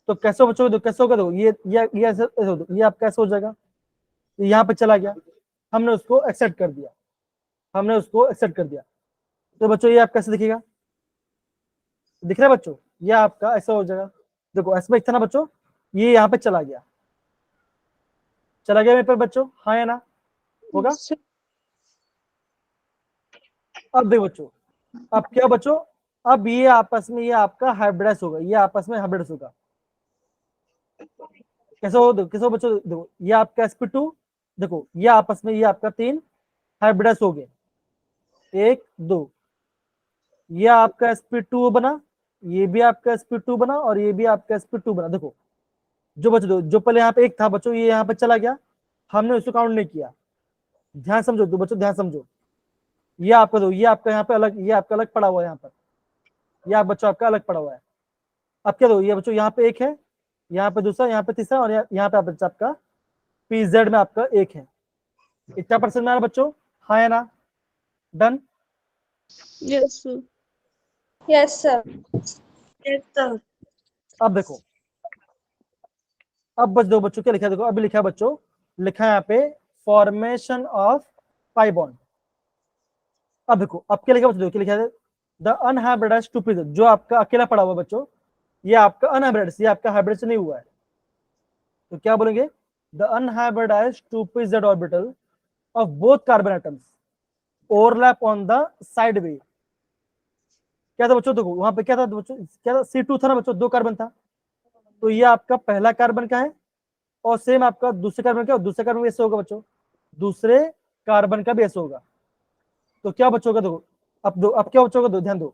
तो कैसे बच्चों, कैसे होगा, देखो ये ऐसे ये आपका कैसे हो जाएगा, तो यहाँ पे चला गया, हमने उसको एक्सेप्ट कर दिया, तो बच्चों ये आप कैसे दिखेगा, दिख रहा है बच्चों, ये आपका ऐसा हो जाएगा। देखो ऐसे में था ना बच्चों, ये यहाँ पे चला गया मेरे पर बच्चों, हाँ या ना? होगा। अब देखो बच्चों, अब क्या बच्चों, अब ये आपस में ये आपका हाइब्रिडाइज होगा, ये आपस में हाइब्रिडाइज होगा। कैसे हो, कैसे हो बच्चों, देखो ये आपका sp2, देखो ये आपस में ये आपका 3 हाइब्रिडाइज हो गए, 1 2, ये आपका sp2 बना, ये भी आपका sp2 बना और ये भी आपका sp2 बना। देखो जो बच्चों, जो पहले यहाँ पे 1 था बच्चों, ये यहाँ पे चला गया, हमने उसको काउंट नहीं किया। ध्यान समझो दो बच्चों, ध्यान समझो, ये आपका दो, ये आपका यहाँ पे अलग, ये आपका अलग पड़ा हुआ है यहाँ पर, ये आप बच्चों आपका अलग पड़ा हुआ है। अब क्या दो, ये बच्चों यहाँ पे 1 है, यहाँ पे दूसरा, यहाँ पे तीसरा और यहाँ पे बच्चा आपका pz में आपका 1 है। इतना परसेंट में आ रहा बच्चों, हाँ या ना? Done. Yes sir. Yes sir. Yes sir. अब देखो, अब दो बच्चों क्या लिखा है, देखो अभी लिखा है बच्चों, लिखा है यहाँ पे फॉर्मेशन ऑफ पाई बॉन्ड। अब देखो अब क्या लिखा है बच्चों, क्या लिखा है, द अनहाइब्रिडाइज्ड 2p, जो आपका अकेला पड़ा हुआ बच्चों, ये आपका अनहाइब्रिडाइज्ड, ये आपका हाइब्रिड नहीं हुआ है, तो क्या बोलेंगे, the unhybridised 2pz orbital of both carbon atoms overlap on the side way क्या था बच्चों, देखो वहां पे क्या था बच्चों, क्या था, C2 था ना बच्चों, 2 कार्बन था, तो ये आपका पहला कार्बन का है, और सेम आपका दूसरे कार्बन का, दूसरे कार्बन ऐसे होगा बच्चों, दूसरे कार्बन का भी ऐसे होगा। तो क्या बच्चों, देखो अब क्या बच्चों, ध्यान दो,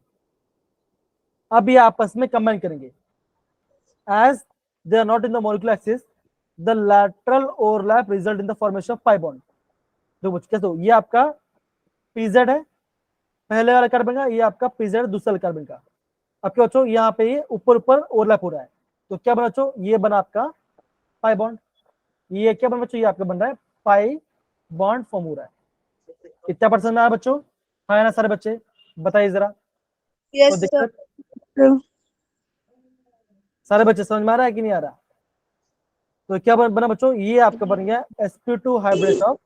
अब ये आपस में कंबाइन करेंगे, as they are not in the molecular axis, the lateral overlap result in the formation of pi bond। देखो बच्चों कैसे, ये आपका pz है पहले वाला कार्बन का, ये आपका pz है दूसरे वाले कार्बन का। अब क्या बच्चों, यहाँ पे ये ऊपर ऊपर ओवरलैप हो रहा है, तो क्या बना बच्चों, ये बना आपका पाई बॉन्ड। ये क्या बना बच्चों, ये आपका बन रहा है पाई बॉन्ड फॉर्म हो रहा है। कितना परसेंट में आया बच्चों, हाँ ना सारे बच्चे, बताइए जरा, Yes, कोई sir. दिक्कत? सारे बच्चे समझ में आ रहा है कि नहीं आ रहा? तो क्या बना बच्चों, ये आपका बन गया sp2 हाइब्रिड ऑफ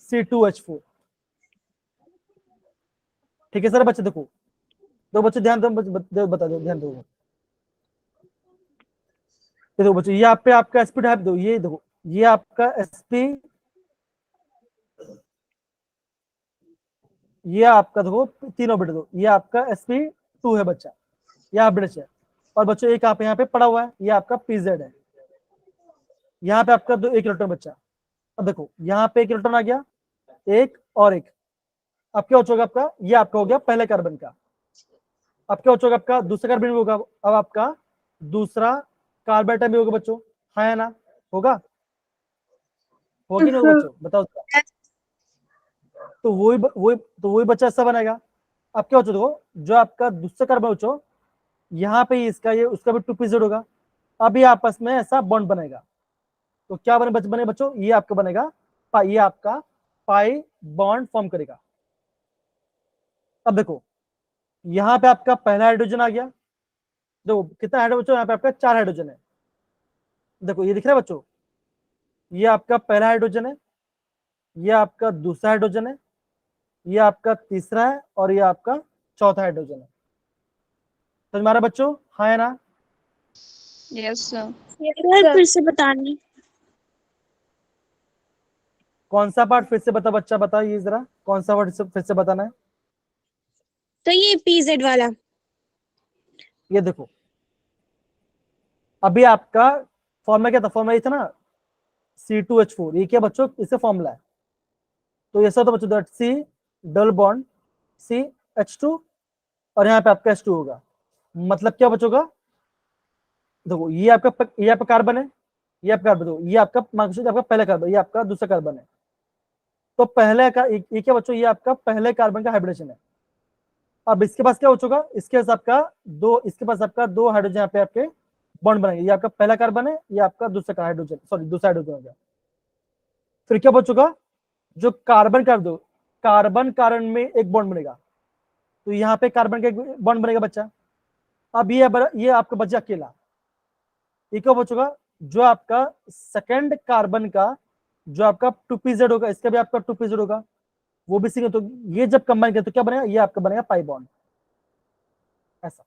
C2H4। ठीक है सर बच्चे, देखो दो बच्चे ध्यान दो, बता दो, ध्यान दो, ये देखो बच्चों, ये आप पे आपका sp टाइप दो, ये देखो ये आपका sp, ये आपका देखो तीनों बेटे दो, ये आपका sp2 है बच्चा, ये आप बेटे है, और बच्चों एक आप यहाँ पे पड़ा हुआ है, ये आपका pz है, यहाँ पे आपका 1 इलेक्ट्रॉन बच्चा। अब देखो यहाँ पे 1 इलेक्ट्रॉन आ गया, एक और एक, अब क्या हो आपका, ये आपका हो गया पहले कार्बन का। अब क्या हो आपका दूसरा कार्बन भी होगा, अब आपका दूसरा कार्बन एटम भी होगा बच्चों, हाँ या ना, होगा होगी नहीं होगा बच्चों, बताओ। तो वही बच्चा ऐसा बनेगा। अब क्या हो देखो, जो आपका दूसरा कार्बन बच्चों, यहाँ पे इसका ये उसका भी 2pz होगा, अब ये आपस में ऐसा बॉन्ड बनेगा, तो क्या बने बच्चों, ये आपका बनेगा ये आपका पाई बॉन्ड फॉर्म करेगा। अब देखो यहाँ पे आपका पहला हाइड्रोजन आ गया, देखो कितना हाइड्रोजन बच्चों, यहाँ पे आपका 4 हाइड्रोजन है, देखो ये दिख रहा है बच्चों, ये आपका पहला हाइड्रोजन है, ये आपका दूसरा हाइड्रोजन है, ये आपका तीसरा है, और ये आपका चौथा हाइड्रोजन है। तो हमारा बच्चों हाँ है ना? Yes sir. सर फिर से बताना। कौन सा पार्ट फिर से बच्चा बताइए जरा, कौन सा पार्ट फिर से बताना है? तो ये PZ वाला। ये देखो अभी आपका फॉर्मूला क्या था, फॉर्मूला ये था ना C2H4, ये क्या बच्चों, इससे फॉर्मूला है, तो ऐसा होता बच्चों that C double bond CH2, और यहाँ पे आपका H2 होगा, मतलब क्या बच्चों का, देखो ये आपका कार्बन है, ये आपका कार्बन, देखो ये आपका आपका पहला कार्बन, ये आपका दूसरा कार्बन है, तो पहले का ये क्या बच्चों, ये आपका पहले कार्बन का हाइब्रिडेशन है। अब इसके पास क्या हो चुका, इसके पास आपका दो हाइड्रोजन यहाँ पे आपके बॉन्ड बनेंगे, ये आपका पहला कार्बन है, ये आपका दूसरा हाइड्रोजन, सॉरी दूसरा हाइड्रोजन हो गया। फिर क्या बच चुका, जो कार्बन कार्बन में एक बॉन्ड बनेगा, तो यहाँ पे कार्बन का एक बॉन्ड बनेगा बच्चा। अब ये आपका बचा अकेला, ये क्या बच चुका, जो आपका सेकंड कार्बन का जो आपका 2pz होगा, इसका भी आपका 2pz होगा, वो भी सिंगल, तो ये जब कंबाइन करें तो क्या बनेगा, ये आपका बनेगा पाई बॉन्ड ऐसा।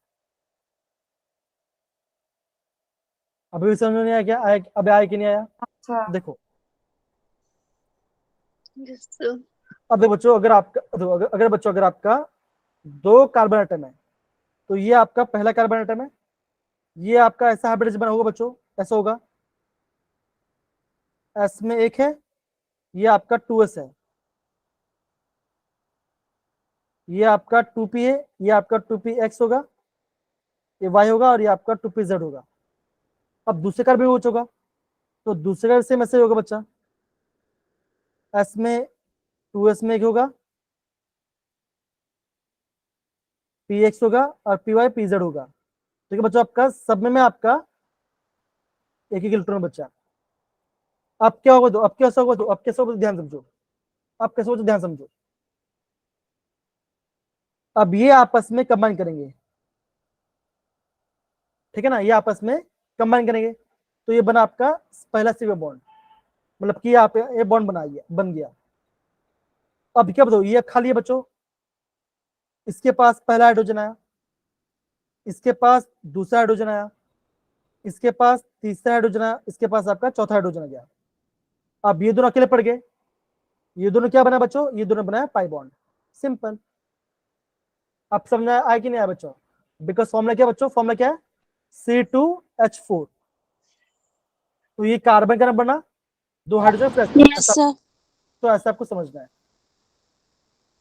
अभी भी समझ में नहीं आया क्या, अब आया कि नहीं आया? अच्छा। देखो अब देखो बच्चों, अगर आपका 2 कार्बन एटम है, तो ये आपका पहला कार्बन एटम है, ये आपका ऐसा हाइब्रिड बना होगा बच्चों, ऐसा होगा, एस में 1 है, ये आपका 2s है, ये आपका 2p है, ये आपका 2px होगा, ये y होगा, और ये आपका 2pz होगा। अब दूसरे कार्बन हो चुका, तो दूसरे कार्बन से मैसेज होगा बच्चा, s में 2s में 1 होगा, px होगा, और py pz होगा। ठीक है बच्चों, आपका सब में आपका एक इलेक्ट्रॉन बच्चा। अब क्या होगा, अब कैसा होगा, अब कैसा होगा, ध्यान समझो, अब कैसा होगा ध्यान समझो। अब ये आपस में कंबाइन करेंगे, ठीक है ना, ये आपस में कंबाइन करेंगे, तो ये बना आपका पहला सिग्मा बॉन्ड, मतलब कि यहाँ पे ये बॉन्ड बन गया। अब क्या बताओ, ये खाली है बच्चों, इसके पास पहला हाइड्रोजन आया, इसके पास दूसरा हाइड्रोजन आया, इसके पास तीसरा हाइड्रोजन आया, इसके पास आपका चौथा हाइड्रोजन आ गया। अब ये दोनों अकेले पड़ गए, ये दोनों क्या बना बच्चों, ये दोनों बनाया पाई बॉन्ड, सिंपल। अब समझ आया कि नहीं आया बच्चों? बिकॉज फॉर्मूला क्या बच्चों? फॉर्मूला क्या है? C2H4। तो ये कार्बन का नंबर बना, 2 हाइड्रोजन प्लस, यस सर। तो ऐसा आपको समझना है।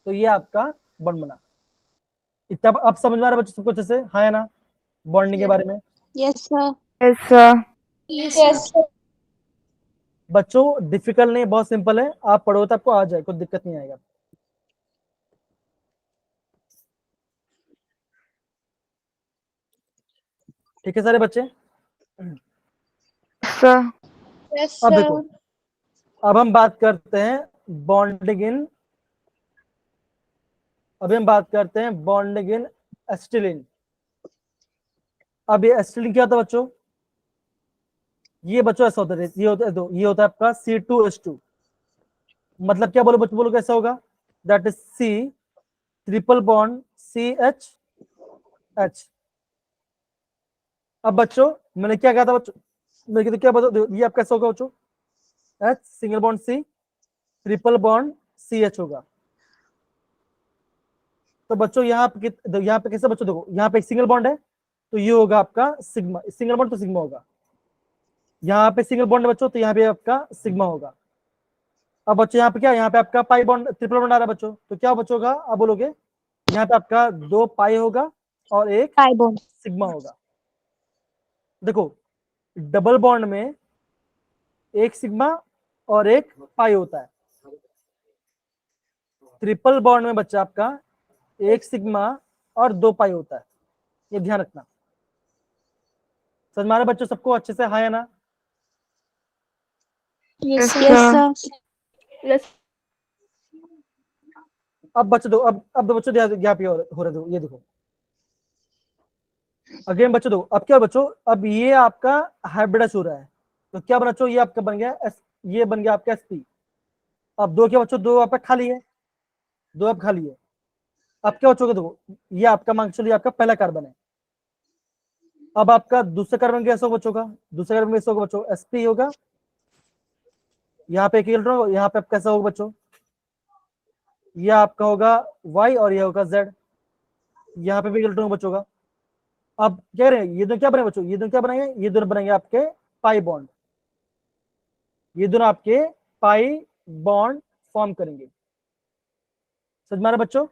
तो ये आपका बॉन्ड बना। इतना अब समझ में आ रहा है बच्चों सबको अच्छे से? हाँ या ना? बॉन्डिंग के बारे में yes sir. Yes, sir. Yes, sir. बच्चों डिफिकल्ट नहीं, बहुत सिंपल है। आप पढ़ो तो आपको आ जाए, कोई दिक्कत नहीं आएगा। ठीक है सारे बच्चे? Sir. Yes, अब sir. देखो, अब हम बात करते हैं बॉन्डिंग इन, अभी हम बात करते हैं बॉन्डिंग इन एसिटिलीन। अब ये एसिटिलीन क्या होता है बच्चों? ये बच्चों ऐसा होता है, ये होता है आपका C2H2। मतलब क्या बोलो बच्चों, बोलो कैसा होगा? That is C triple bond CH। अब बच्चों मैंने क्या कहा था बच्चों? मैंने क्या बता, ये आपका कैसा होगा बच्चों? H single bond C triple bond CH होगा। तो बच्चों यहाँ पे कैसे बच्चों देखो, यहाँ पे एक सिंगल बॉन्ड है, तो ये होगा आपका सिग्मा, सिंगल बॉन्ड तो सिग्मा होगा। यहाँ पे सिंगल बॉन्ड है बच्चों, तो यहाँ पे आपका सिग्मा होगा। अब बच्चों यहाँ पे क्या, यहाँ पे आपका पाई बॉन्ड, ट्रिपल बॉन्ड आ रहा है बच्चों, तो क्या बच्चों होगा? अब बोलोगे यहाँ पे आपका 2 पाई होगा और एक पाई बॉन्ड। सिग्मा होगा। देखो डबल बॉन्ड में एक सिग्मा और एक पाई होता है, ट्रिपल बॉन्ड में बच्चा आपका एक सिग्मा और 2 पाई होता है। ये ध्यान रखना। समझ में आ रहा है बच्चों सबको अच्छे से? हाँ या ना? Yes Yes, sir. Yes. अब बच्चों दो, अब दो बच्चों यहाँ पे हो रहे, दो ये देखो अगेन बच्चों, दो अब क्या बच्चों, अब ये आपका हाइब्रिडाइज हो रहा है, तो क्या बना बच्चों? ये आपका बन गया ये बन गया आपका Sp। अब दो क्या बच्चों, दो आपका खाली है, दो अब खाली है। अब क्या बच्चों? देखो ये आपका मान चलिए आपका पहला कार्बन है। अब आपका दूसरा कार्बन कैसा होगा बच्चों का? दूसरा कार्बन कैसा होगा बच्चों? Sp होगा। यहाँ पे एक इलेक्ट्रॉन होगा, यहाँ पे कैसा होगा बच्चों? ये आपका होगा Y और ये होगा Z। यहाँ पे भी इलेक्ट्रॉन बच्चों का। अब कह रहे हैं ये दोनों क्या बने बच्चों? ये दोनों क्या बनाएंगे? ये दोनों बनाएंगे आपके पाई बॉन्ड। ये दोनों आपके पाई बॉन्ड फॉर्म करेंगे। समझ में आ रहा है बच्चों?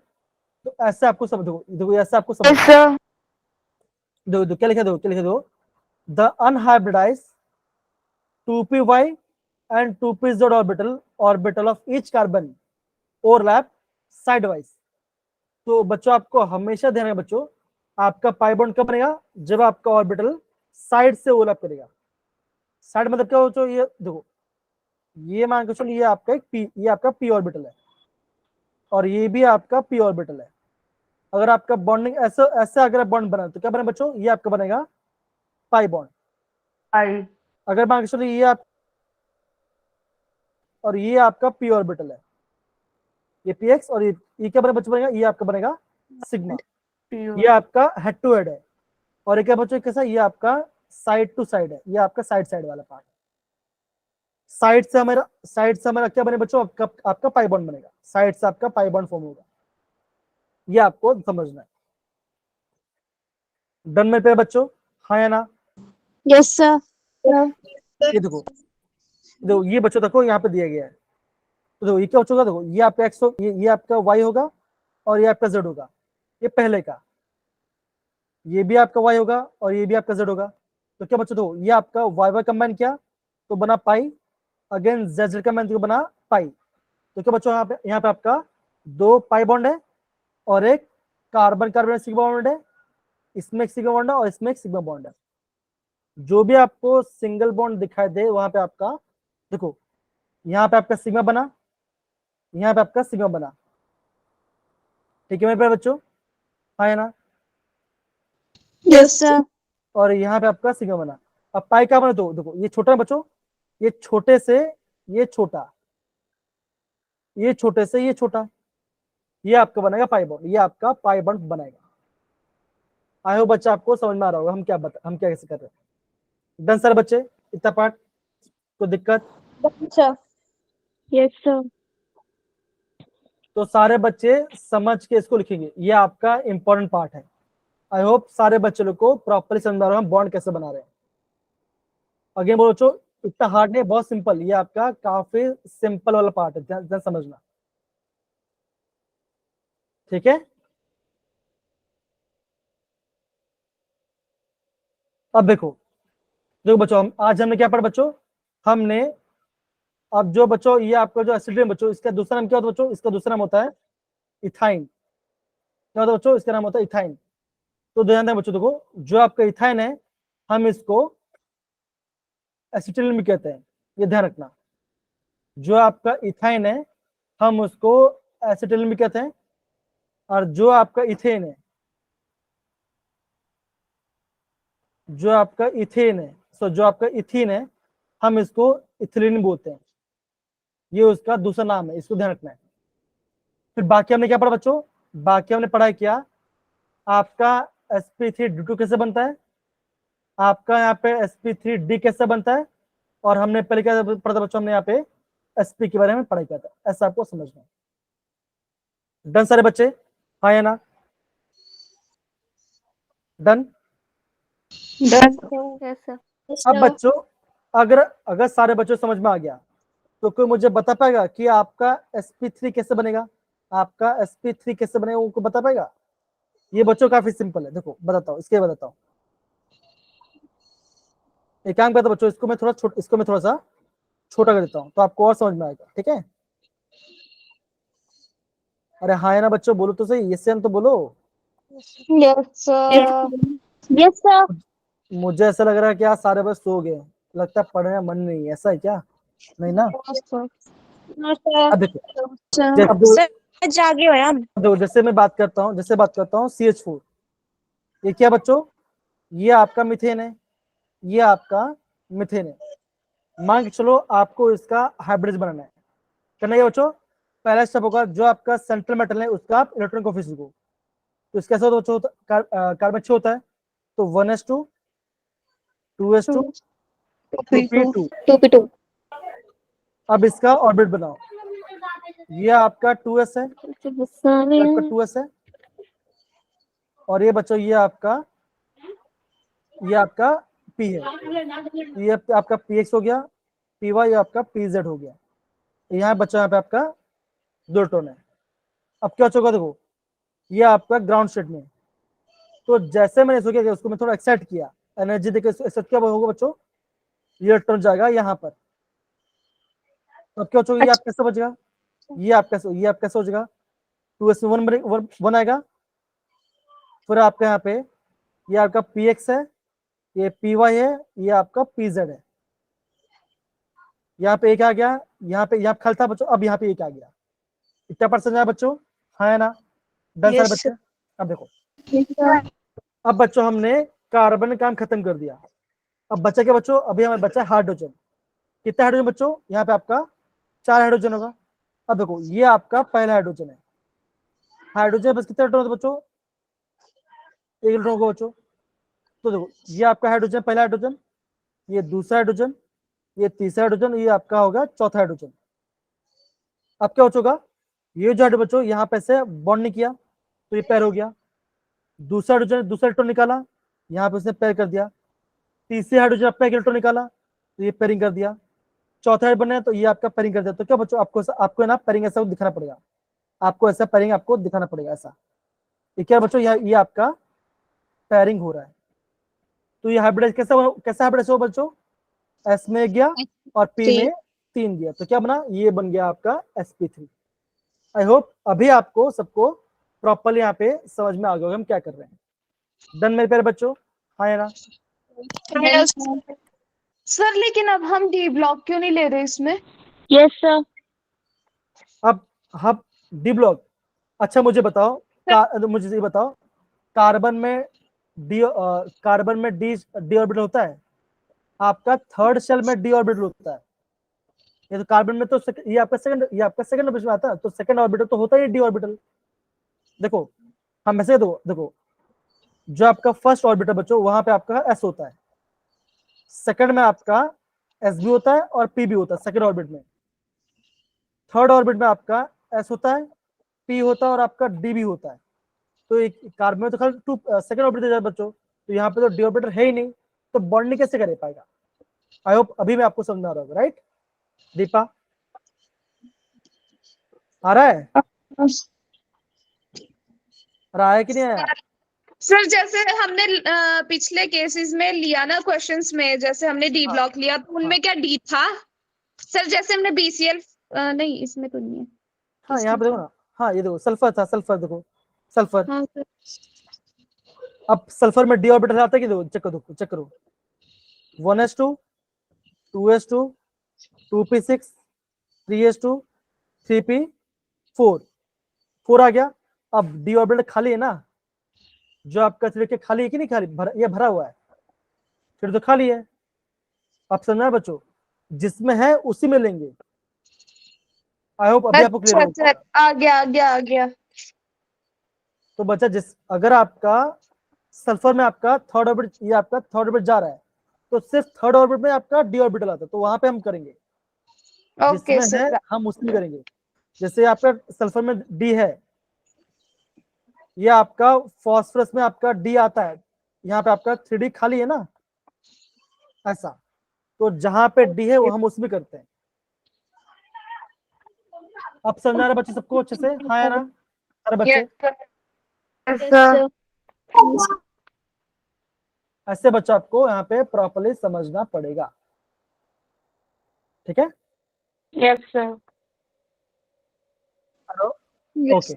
तो ऐसे आपको समझ देखो, ऐसे आपको समझ Yes, sir. दो क्या लिखे दो, क्या लिखे दो? The unhybridised 2p y and 2p z orbital of each carbon overlap sideways। तो बच्चों आपको हमेशा ध्यान रखना बच्चों, आपका पाई बॉन्ड कब बनेगा? जब आपका ऑर्बिटल साइड से ओवरलैप करेगा। साइड मतलब क्या बच्चों? ये देखो, ये मान के चलो ये आपका एक पी, ये आपका पी ऑर्बिटल है और ये भी आपका पी ऑर्बिटल है। अगर आपका बॉन्डिंग ऐसे ऐसे अगर बॉन्ड बना तो क्या बने बच्चों? ये आपका बनेगा पाई बॉन्ड। I. अगर मान के चलो ये आप और ये आपका पी ऑर्बिटल है, ये px और ये क्या बने बच्चों? बनेगा ये आपका बनेगा सिग्मा। ये आपका हेड टू हेड है। और ये क्या बच्चों कैसा? ये आपका साइड टू साइड है, ये आपका साइड साइड वाला पार्ट। साइड से हमारा क्या बने बच्चों? आपका पाई बॉन्ड बनेगा, साइड से आपका पाई बॉन्ड फॉर्म होगा। ये आपको समझना है। डन में पे बच्चों? हाँ या ना? Yes sir. ये देखो, देखो ये बच्चों देखो यहाँ पे दिया गया है, तो देखो ये क्या बच्चों का? देखो ये आपका एक्स ये आपका वाई होगा और ये आपका जेड होगा। ये पहले का, ये भी आपका वाई होगा और ये भी आपका जेड होगा। तो क्या बच्चों? देखो ये आपका वाई वाई कंबाइन किया तो बना पाई, अगेन जेड जेड कंबाइन तो बना पाई। तो क्या बच्चों यहाँ पे आपका 2 पाई बॉन्ड है और एक कार्बन कार्बन सिग्मा बॉन्ड है, इसमें एक सिग्मा बॉन्ड है और इसमें एक सिग्मा बॉन्ड है। जो भी आपको सिंगल बॉन्ड दिखाई दे वहां पे आपका देखो, यहाँ पे आपका सिग्मा बना, यहाँ पे आपका सिग्मा बना। ठीक है मेरे प्यारे बच्चों? हाँ है ना? Yes sir. और यहाँ पे आपका सिग्मा बना। अब पाई क्या बना? तो देखो ये छोटा है बच्चों, ये छोटे से ये छोटा, ये छोटे से ये छोटा, ये आपका बनेगा पाई बॉन्ड, ये आपका पाई बॉन्ड बनेगा। आई होप बच्चा आपको समझ में आ रहा होगा हम क्या कैसे कर रहे हैं। डन सर बच्चे? इतना पार्ट कोई दिक्कत? Sir. Yes, sir. तो सारे बच्चे समझ के इसको लिखेंगे, ये आपका इंपॉर्टेंट पार्ट है। आई होप सारे बच्चे लोग को प्रॉपरली समझा रहा हूं हम बॉन्ड कैसे बना रहे हैं। अगेन बोलो बच्चों, इतना हार्ड नहीं, बहुत सिंपल, ये आपका काफी सिंपल वाला पार्ट है, ध्यान समझना, ठीक है। अब देखो बच्चों, आज हमने क्या पढ़ा बच्चों, हमने अब जो बच्चों ये आपका जो एसिड है बच्चों, इसका दूसरा नाम क्या होता है बच्चों, इसका दूसरा नाम होता है इथाइन। क्या होता है बच्चों, इसका नाम होता है इथाइन। तो ध्यान दें बच्चों, देखो जो आपका इथाइन है हम इसको एसिटिलीन भी कहते हैं, ये ध्यान रखना। जो आपका इथाइन है हम उसको एसिटिलीन भी कहते हैं, और जो आपका इथेन है, जो आपका इथेन है, जो आपका इथीन है हम इसको इथिलीन बोलते हैं, ये उसका दूसरा नाम है, इसको ध्यान रखना है। फिर बाकी हमने क्या पढ़ा बच्चों, बाकी हमने पढ़ा किया आपका sp3d2 कैसे बनता है, आपका यहाँ पे sp3d कैसे बनता है, और हमने पहले क्या पढ़ा था बच्चों, हमने यहाँ पे sp के बारे में पढ़ाई किया था, ऐसा आपको समझना है। डन सारे बच्चे, हाँ या ना, डन। Yes, sir. अब बच्चों अगर सारे बच्चों समझ में आ गया तो कोई मुझे बता पाएगा कि आपका sp3 कैसे बनेगा, आपका sp3 कैसे बनेगा, उनको बता पाएगा। ये बच्चों काफी सिंपल है, देखो बताता हूँ, इसके बताता हूँ। एक काम करता बच्चों, इसको मैं थोड़ा सा छोटा कर देता हूँ तो आपको और समझ में आएगा, ठीक है। अरे हाँ है ना बच्चों, बोलो तो सही, यस तो बोलो। Yes, sir. Yes, sir. मुझे ऐसा लग रहा है कि आज सारे बस सो गए, लगता है पढ़ने का मन नहीं है, ऐसा है क्या? नहीं ना। Yes, sir. No, sir. अब देखो, Sir, जागे हो हम। देखो जैसे बात करता हूँ CH4, ये क्या बच्चों, ये आपका मिथेन है, ये आपका मिथेन है। मान के चलो आपको इसका हाइब्रिड बनाना है, करना है बच्चों। पहला स्टेप होगा जो आपका सेंट्रल मेटल है उसका आप इलेक्ट्रॉन कोफिशिएंट को, तो इसका ऐसा बच्चों कार्बन 6 होता है, तो 1s2 2s2 2p2। 2p2. अब इसका ऑर्बिट बनाओ, ये आपका 2s है, ये आपका 2s है, और ये बच्चों ये आपका p है, ये आपका px हो गया, py ये आपका pz हो गया। यहाँ बच्चों यहाँ पे आपका 2 इलेक्ट्रॉन है। अब क्या होगा देखो, ये आपका ग्राउंड स्टेट में, तो जैसे मैंने इसको क्या किया, उसको मैं थोड़ा एक्साइट किया, एनर्जी देकर एक्साइट, क्या होगा बच्चों, ये इलेक्ट्रॉन जाएगा यहाँ पर। अब क्या होगा, ये आप कैसे बचेगा, ये आप कैसे हो जाएगा, 2s1 आएगा। फिर आपका यहाँ पे ये आपका px है, ये py है, ये आपका pz है। यहाँ पे एक आ गया, यहाँ पे खल था बच्चों, अब यहाँ पे एक आ गया। कितना परसेंट है बच्चों, हाँ है ना, डन सारे बच्चे। अब देखो, अब बच्चों हमने कार्बन काम खत्म कर दिया, अब बचा क्या बच्चों, अभी हमें बचा हाइड्रोजन। कितना हाइड्रोजन बच्चों, यहाँ पे आपका 4 हाइड्रोजन होगा। अब देखो ये आपका पहला हाइड्रोजन है, हाइड्रोजन बस कितने इलेक्ट्रॉन बच्चों, 1 इलेक्ट्रॉन होगा बच्चों। तो देखो ये आपका हाइड्रोजन, पहला हाइड्रोजन, ये दूसरा हाइड्रोजन, ये तीसरा हाइड्रोजन, ये आपका होगा चौथा हाइड्रोजन। अब क्या हो चुका, ये जो हाइड्रोजन बच्चों यहाँ पे से बॉन्ड नहीं किया तो ये पैर हो गया, दूसरा हाइड्रोजन दूसरा इलेक्ट्रॉन निकाला, यहाँ पे उसने पैर कर दिया, तीसरे हाइड्रोजन अपना एक इलेक्ट्रॉन निकाला तो ये पेयरिंग कर दिया, चौथा हाइड्रोजन बना तो ये आपका पेयरिंग कर दिया। तो क्या बच्चों आपको ना पेयरिंग ऐसा दिखाना पड़ेगा, आपको ऐसा पेयरिंग आपको दिखाना पड़ेगा ऐसा। ये क्या बच्चों, ये आपका पेयरिंग हो रहा है। तो ये हाइब्रिड कैसा हाइब्रिड हो बच्चों, S में गया और P में 3 दिया, तो क्या बना, ये बन गया आपका sp3। आई होप अभी आपको सबको प्रॉपरली यहाँ पे समझ में आ गया हम क्या कर रहे हैं। डन मेरे प्यारे बच्चों, हाँ या ना। सर लेकिन अब हम डी ब्लॉक क्यों नहीं ले रहे इसमें? Yes, sir. अब डी ब्लॉक, अच्छा मुझे बताओ, मुझे ये बताओ, कार्बन में डी ऑर्बिटल होता है, आपका थर्ड शेल में डी ऑर्बिटल होता है। ये तो कार्बन में तो ये आपका सेकंड ऑर्बिटल में आता है, तो सेकंड ऑर्बिटल तो होता ही डी ऑर्बिटल। देखो हम ऐसे देखो जो आपका फर्स्ट ऑर्बिटल बच्चों वहां पे आपका s होता है, सेकंड में आपका s भी होता है और p भी होता है सेकंड ऑर्बिट में, थर्ड ऑर्बिट में आपका s होता है p होता है और आपका d भी होता है। तो एक कार्बन में तो खाली 2 सेकंड ऑर्बिटल जाए बच्चों, तो यहाँ पे तो d ऑर्बिटल है ही नहीं, तो बॉन्डिंग कैसे कर पाएगा? आई होप अभी मैं आपको समझा रहा हूँ, राइट? दीपा आ रहा है? रहा है कि नहीं आया? सर जैसे हमने पिछले केसेस में लिया ना क्वेश्चंस में, जैसे हमने डी हाँ, ब्लॉक लिया तो उनमें क्या डी था सर? जैसे हमने बीसीएल नहीं इसमें तो नहीं है। हाँ यहाँ पे देखो ना, हाँ ये देखो सल्फर था, सल्फर देखो, सल्फर। हाँ सर। अब सल्फर में डी ऑर्बिटल आता है कि देखो, चेक करो 1s2 2s2 2p6 3s2 3p4 4 आ गया। अब डी ऑर्बिटल खाली है ना, जो आपका सिलिकॉन खाली है कि नहीं खाली, ये भरा हुआ है, फिर तो खाली है। आप समझना बच्चों, जिसमें है उसी में लेंगे। आई होप अभी आपको क्लियर अच्छा होगा। सर, आ गया आ गया आ गया। तो बच्चा अगर आपका सल्फर में आपका थर्ड ऑर्बिट, ये आपका थर्ड ऑर्बिट जा रहा है, तो सिर्फ थर्ड ऑर्बिट में आपका डी ऑर्बिटल आता है, तो वहां पे हम करेंगे, ओके जिसमें है सर। हम उसमें करेंगे। जैसे आपका सल्फर में डी है, ये आपका फॉस्फोरस में आपका डी आता है, यहाँ पे आपका 3D खाली है ना, ऐसा। तो जहां पे डी है वो हम उसमें करते हैं। अब समझा रहे बच्चे सबको अच्छे से? हाँ या ना सारे बच्चे? ऐसे बच्चा आपको यहाँ पे प्रॉपर्ली समझना पड़ेगा, ठीक है? Yes sir. ओके।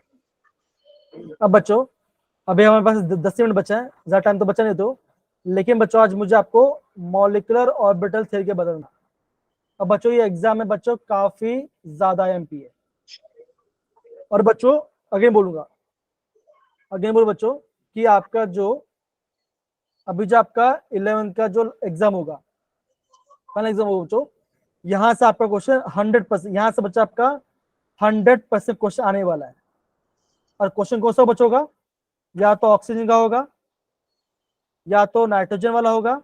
अब बच्चों, अभी हमारे पास 10 मिनट बचा है, ज्यादा टाइम तो बचा नहीं, तो लेकिन बच्चों आज मुझे आपको मॉलिक्यूलर ऑर्बिटल थ्योरी के बताना। अब बच्चों ये एग्जाम में बच्चों काफी ज्यादा एमपी है। और बच्चों अगेन बोलूंगा, अगेन बोलो बच्चों, कि आपका जो अभी जो आपका 11th का जो एग्जाम होगा, फाइनल एग्जाम होगा बच्चों, यहाँ से आपका क्वेश्चन 100%, यहाँ से बच्चा आपका 100% क्वेश्चन आने वाला है। और क्वेश्चन कौन सा बच्चों का? या तो ऑक्सीजन का होगा, या तो नाइट्रोजन वाला होगा,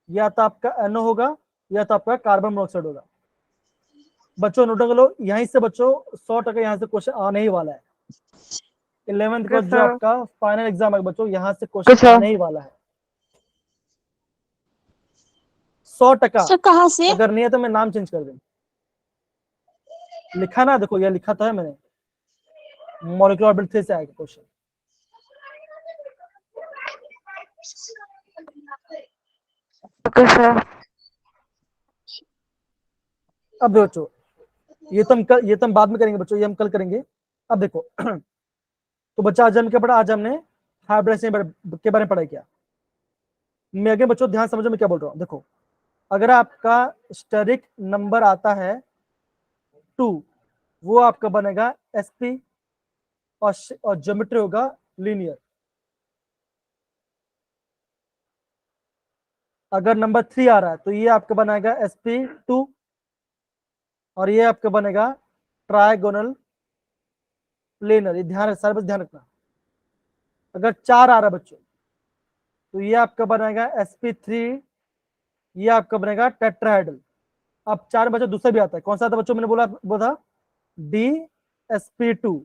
या तो आपका NO होगा, या तो आपका कार्बन मोनोऑक्साइड होगा। बच्चों नोट कर लो, यहीं से बच्चों 100% यहाँ से क्वेश्चन आने ही वाला है। 11th का जो आपका फाइनल एग्जाम है बच्चों, यहाँ से क्वेश्चन आने ही वाला है 100%। सर कहाँ से? अगर नहीं है तो मैं नाम चेंज कर दूं। लिखा ना, देखो ये लिखा तो है मैंने, मॉलिक्यूलर ऑर्बिटल थ्योरी से आएगा क्वेश्चन। Okay sir. अब बच्चों ये तो हम बाद में करेंगे बच्चों, ये हम कल करेंगे। अब देखो तो बच्चा आज हम क्या पढ़ा? आज हमने हाइब्रिडाइजेशन के बारे में पढ़ाई किया। मैं आगे बच्चों ध्यान समझो मैं क्या बोल रहा हूँ। देखो अगर आपका स्टेरिक नंबर आता है 2, वो आपका बनेगा sp, और ज्योमेट्री होगा लीनियर। अगर नंबर 3 आ रहा है तो ये आपका बनेगा sp2, और ये आपका बनेगा ट्राइगोनल प्लेनर। ये ध्यान सारे बस ध्यान रखना। अगर 4 आ रहा है बच्चों तो ये आपका बनेगा sp3, ये आपका बनेगा टेट्राहेड्रल। अब 4 बच्चों दूसरा भी आता है, कौन सा था बच्चों? मैंने बोला था dsp2।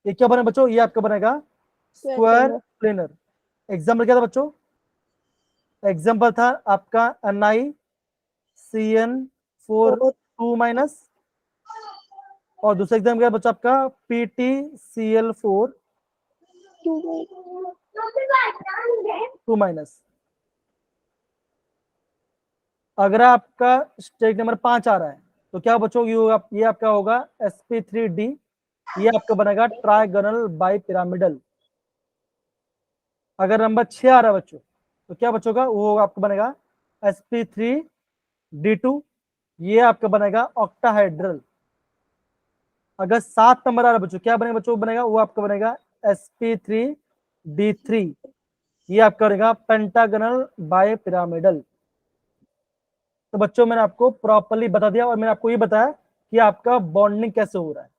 ये क्या बने बच्चों? ये आपका बनेगा स्क्वायर प्लेनर। एग्जाम्पल क्या था बच्चों? एग्जाम्पल था आपका NiCN4 2-, और दूसरा एग्जाम्पल क्या बच्चों आपका PtCl4 2-। अगर आपका स्टेज नंबर 5 आ रहा है तो क्या बच्चों ये आपका होगा sp3d, ये आपका बनेगा ट्राइगोनल बाई पिरामिडल। अगर नंबर 6 आ रहा है बच्चों तो क्या बच्चों का वो आपका बनेगा sp3d2, ये आपका बनेगा ऑक्टाहाइड्रल। अगर 7 नंबर आ रहा है बच्चों, क्या बनेगा बच्चों? बनेगा वो आपका बनेगा sp3d3, ये आपका बनेगा पेंटागोनल बाई पिरामिडल। तो बच्चों मैंने आपको प्रॉपर्ली बता दिया, और मैंने आपको ये बताया कि आपका बॉन्डिंग कैसे हो रहा है।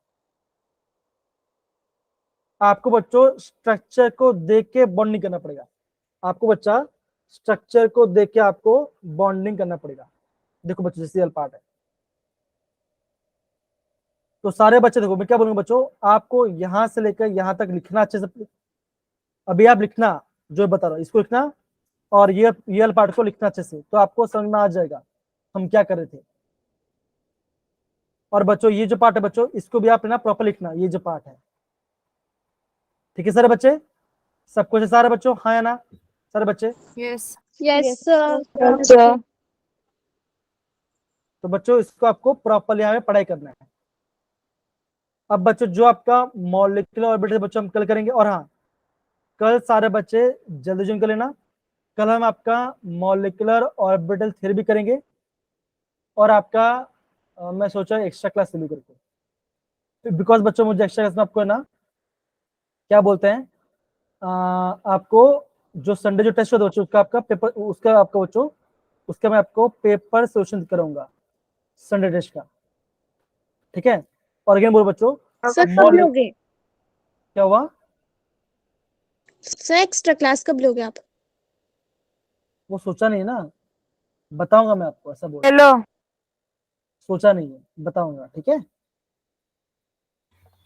आपको बच्चों स्ट्रक्चर को देख के बॉन्डिंग करना पड़ेगा। आपको बच्चा स्ट्रक्चर को देख के आपको बॉन्डिंग करना पड़ेगा। देखो बच्चों जैसे पार्ट है, तो सारे बच्चे देखो, मैं क्या बोलूंगा बच्चों, आपको यहां से लेकर यहां तक लिखना अच्छे से। अभी आप लिखना जो बता रहा हूं इसको लिखना, और ये वाला पार्ट को लिखना अच्छे से, तो आपको समझ में आ जाएगा हम क्या कर रहे थे। और बच्चों ये जो पार्ट है बच्चों, इसको भी आप ना प्रॉपर लिखना, ये जो पार्ट है। ठीक है सारे बच्चे, सब कुछ है सारे बच्चों, हाँ या ना सारे बच्चे? Yes. Yes, sir. Yes, sir. तो बच्चों इसको आपको प्रॉपरली यहाँ पे पढ़ाई करना है। अब बच्चों जो आपका मॉलिक्यूलर ऑर्बिटल बच्चों हम कल करेंगे, और हाँ कल सारे बच्चे जल्दी ज्वाइन कर लेना, कल हम आपका मॉलिक्यूलर ऑर्बिटल थ्योरी भी करेंगे, और आपका मैं सोचा एक्स्ट्रा क्लास शुरू करके, बिकॉज बच्चों मुझे एक्स्ट्रा क्लास में आपको है ना क्या बोलते हैं, आपको जो संडे जो टेस्ट होता है बच्चों, उसका आपका पेपर, उसका आपका बच्चों उसका मैं आपको पेपर सोल्यूशन कराऊंगा संडे टेस्ट का। ठीक है, और अगेन बोलो बच्चों, सर कब मॉलिक्यूलर लोगे? क्या हुआ? सर एक्स्ट्रा क्लास कब लोगे आप? वो सोचा नहीं ना, बताऊंगा मैं आपको, ऐसा बोल Hello. सोचा नहीं है, बताऊंगा। ठीक है,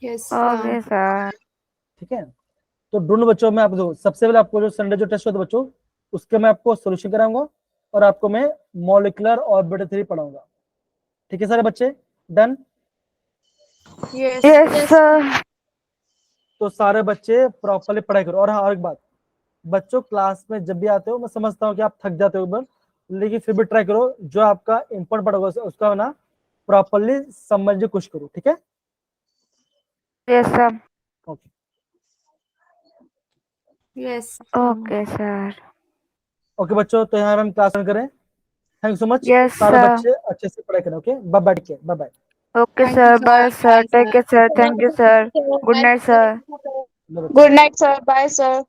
Yes. Okay, sir. ठीक है। तो ढूंढ बच्चों, मैं आपको दो, सबसे पहले आपको जो संडे जो टेस्ट होता है बच्चों, उसके मैं आपको सोल्यूशन कराऊंगा, और आपको मैं मॉलिक्यूलर ऑर्बिटल थ्योरी पढ़ाऊंगा। ठीक है सारे बच्चे, डन? Yes. Yes, sir. तो सारे बच्चे प्रॉपरली पढ़ाई करो। और हाँ, और एक बात बच्चों, क्लास में जब भी आते हो, मैं समझता हूँ कि आप थक जाते हो एक बार, लेकिन फिर भी ट्राई करो, जो आपका इम्पोर्टेंट पढ़ोगे उसका ना प्रॉपरली समझने की कोशिश करो। ठीक है, Yes, sir. Okay Yes. Okay, sir. Okay बच्चों, तो यहाँ हम क्लास करें। Thank you so much. Yes, सारे sir. बच्चे अच्छे से पढ़ाई करें। Okay, bye bye, take care, bye bye. Okay, Thank sir. you, sir. Bye, sir. Bye, Take care, sir. Thank you, sir. Good night, sir. Bye Good night, sir. Bye, sir.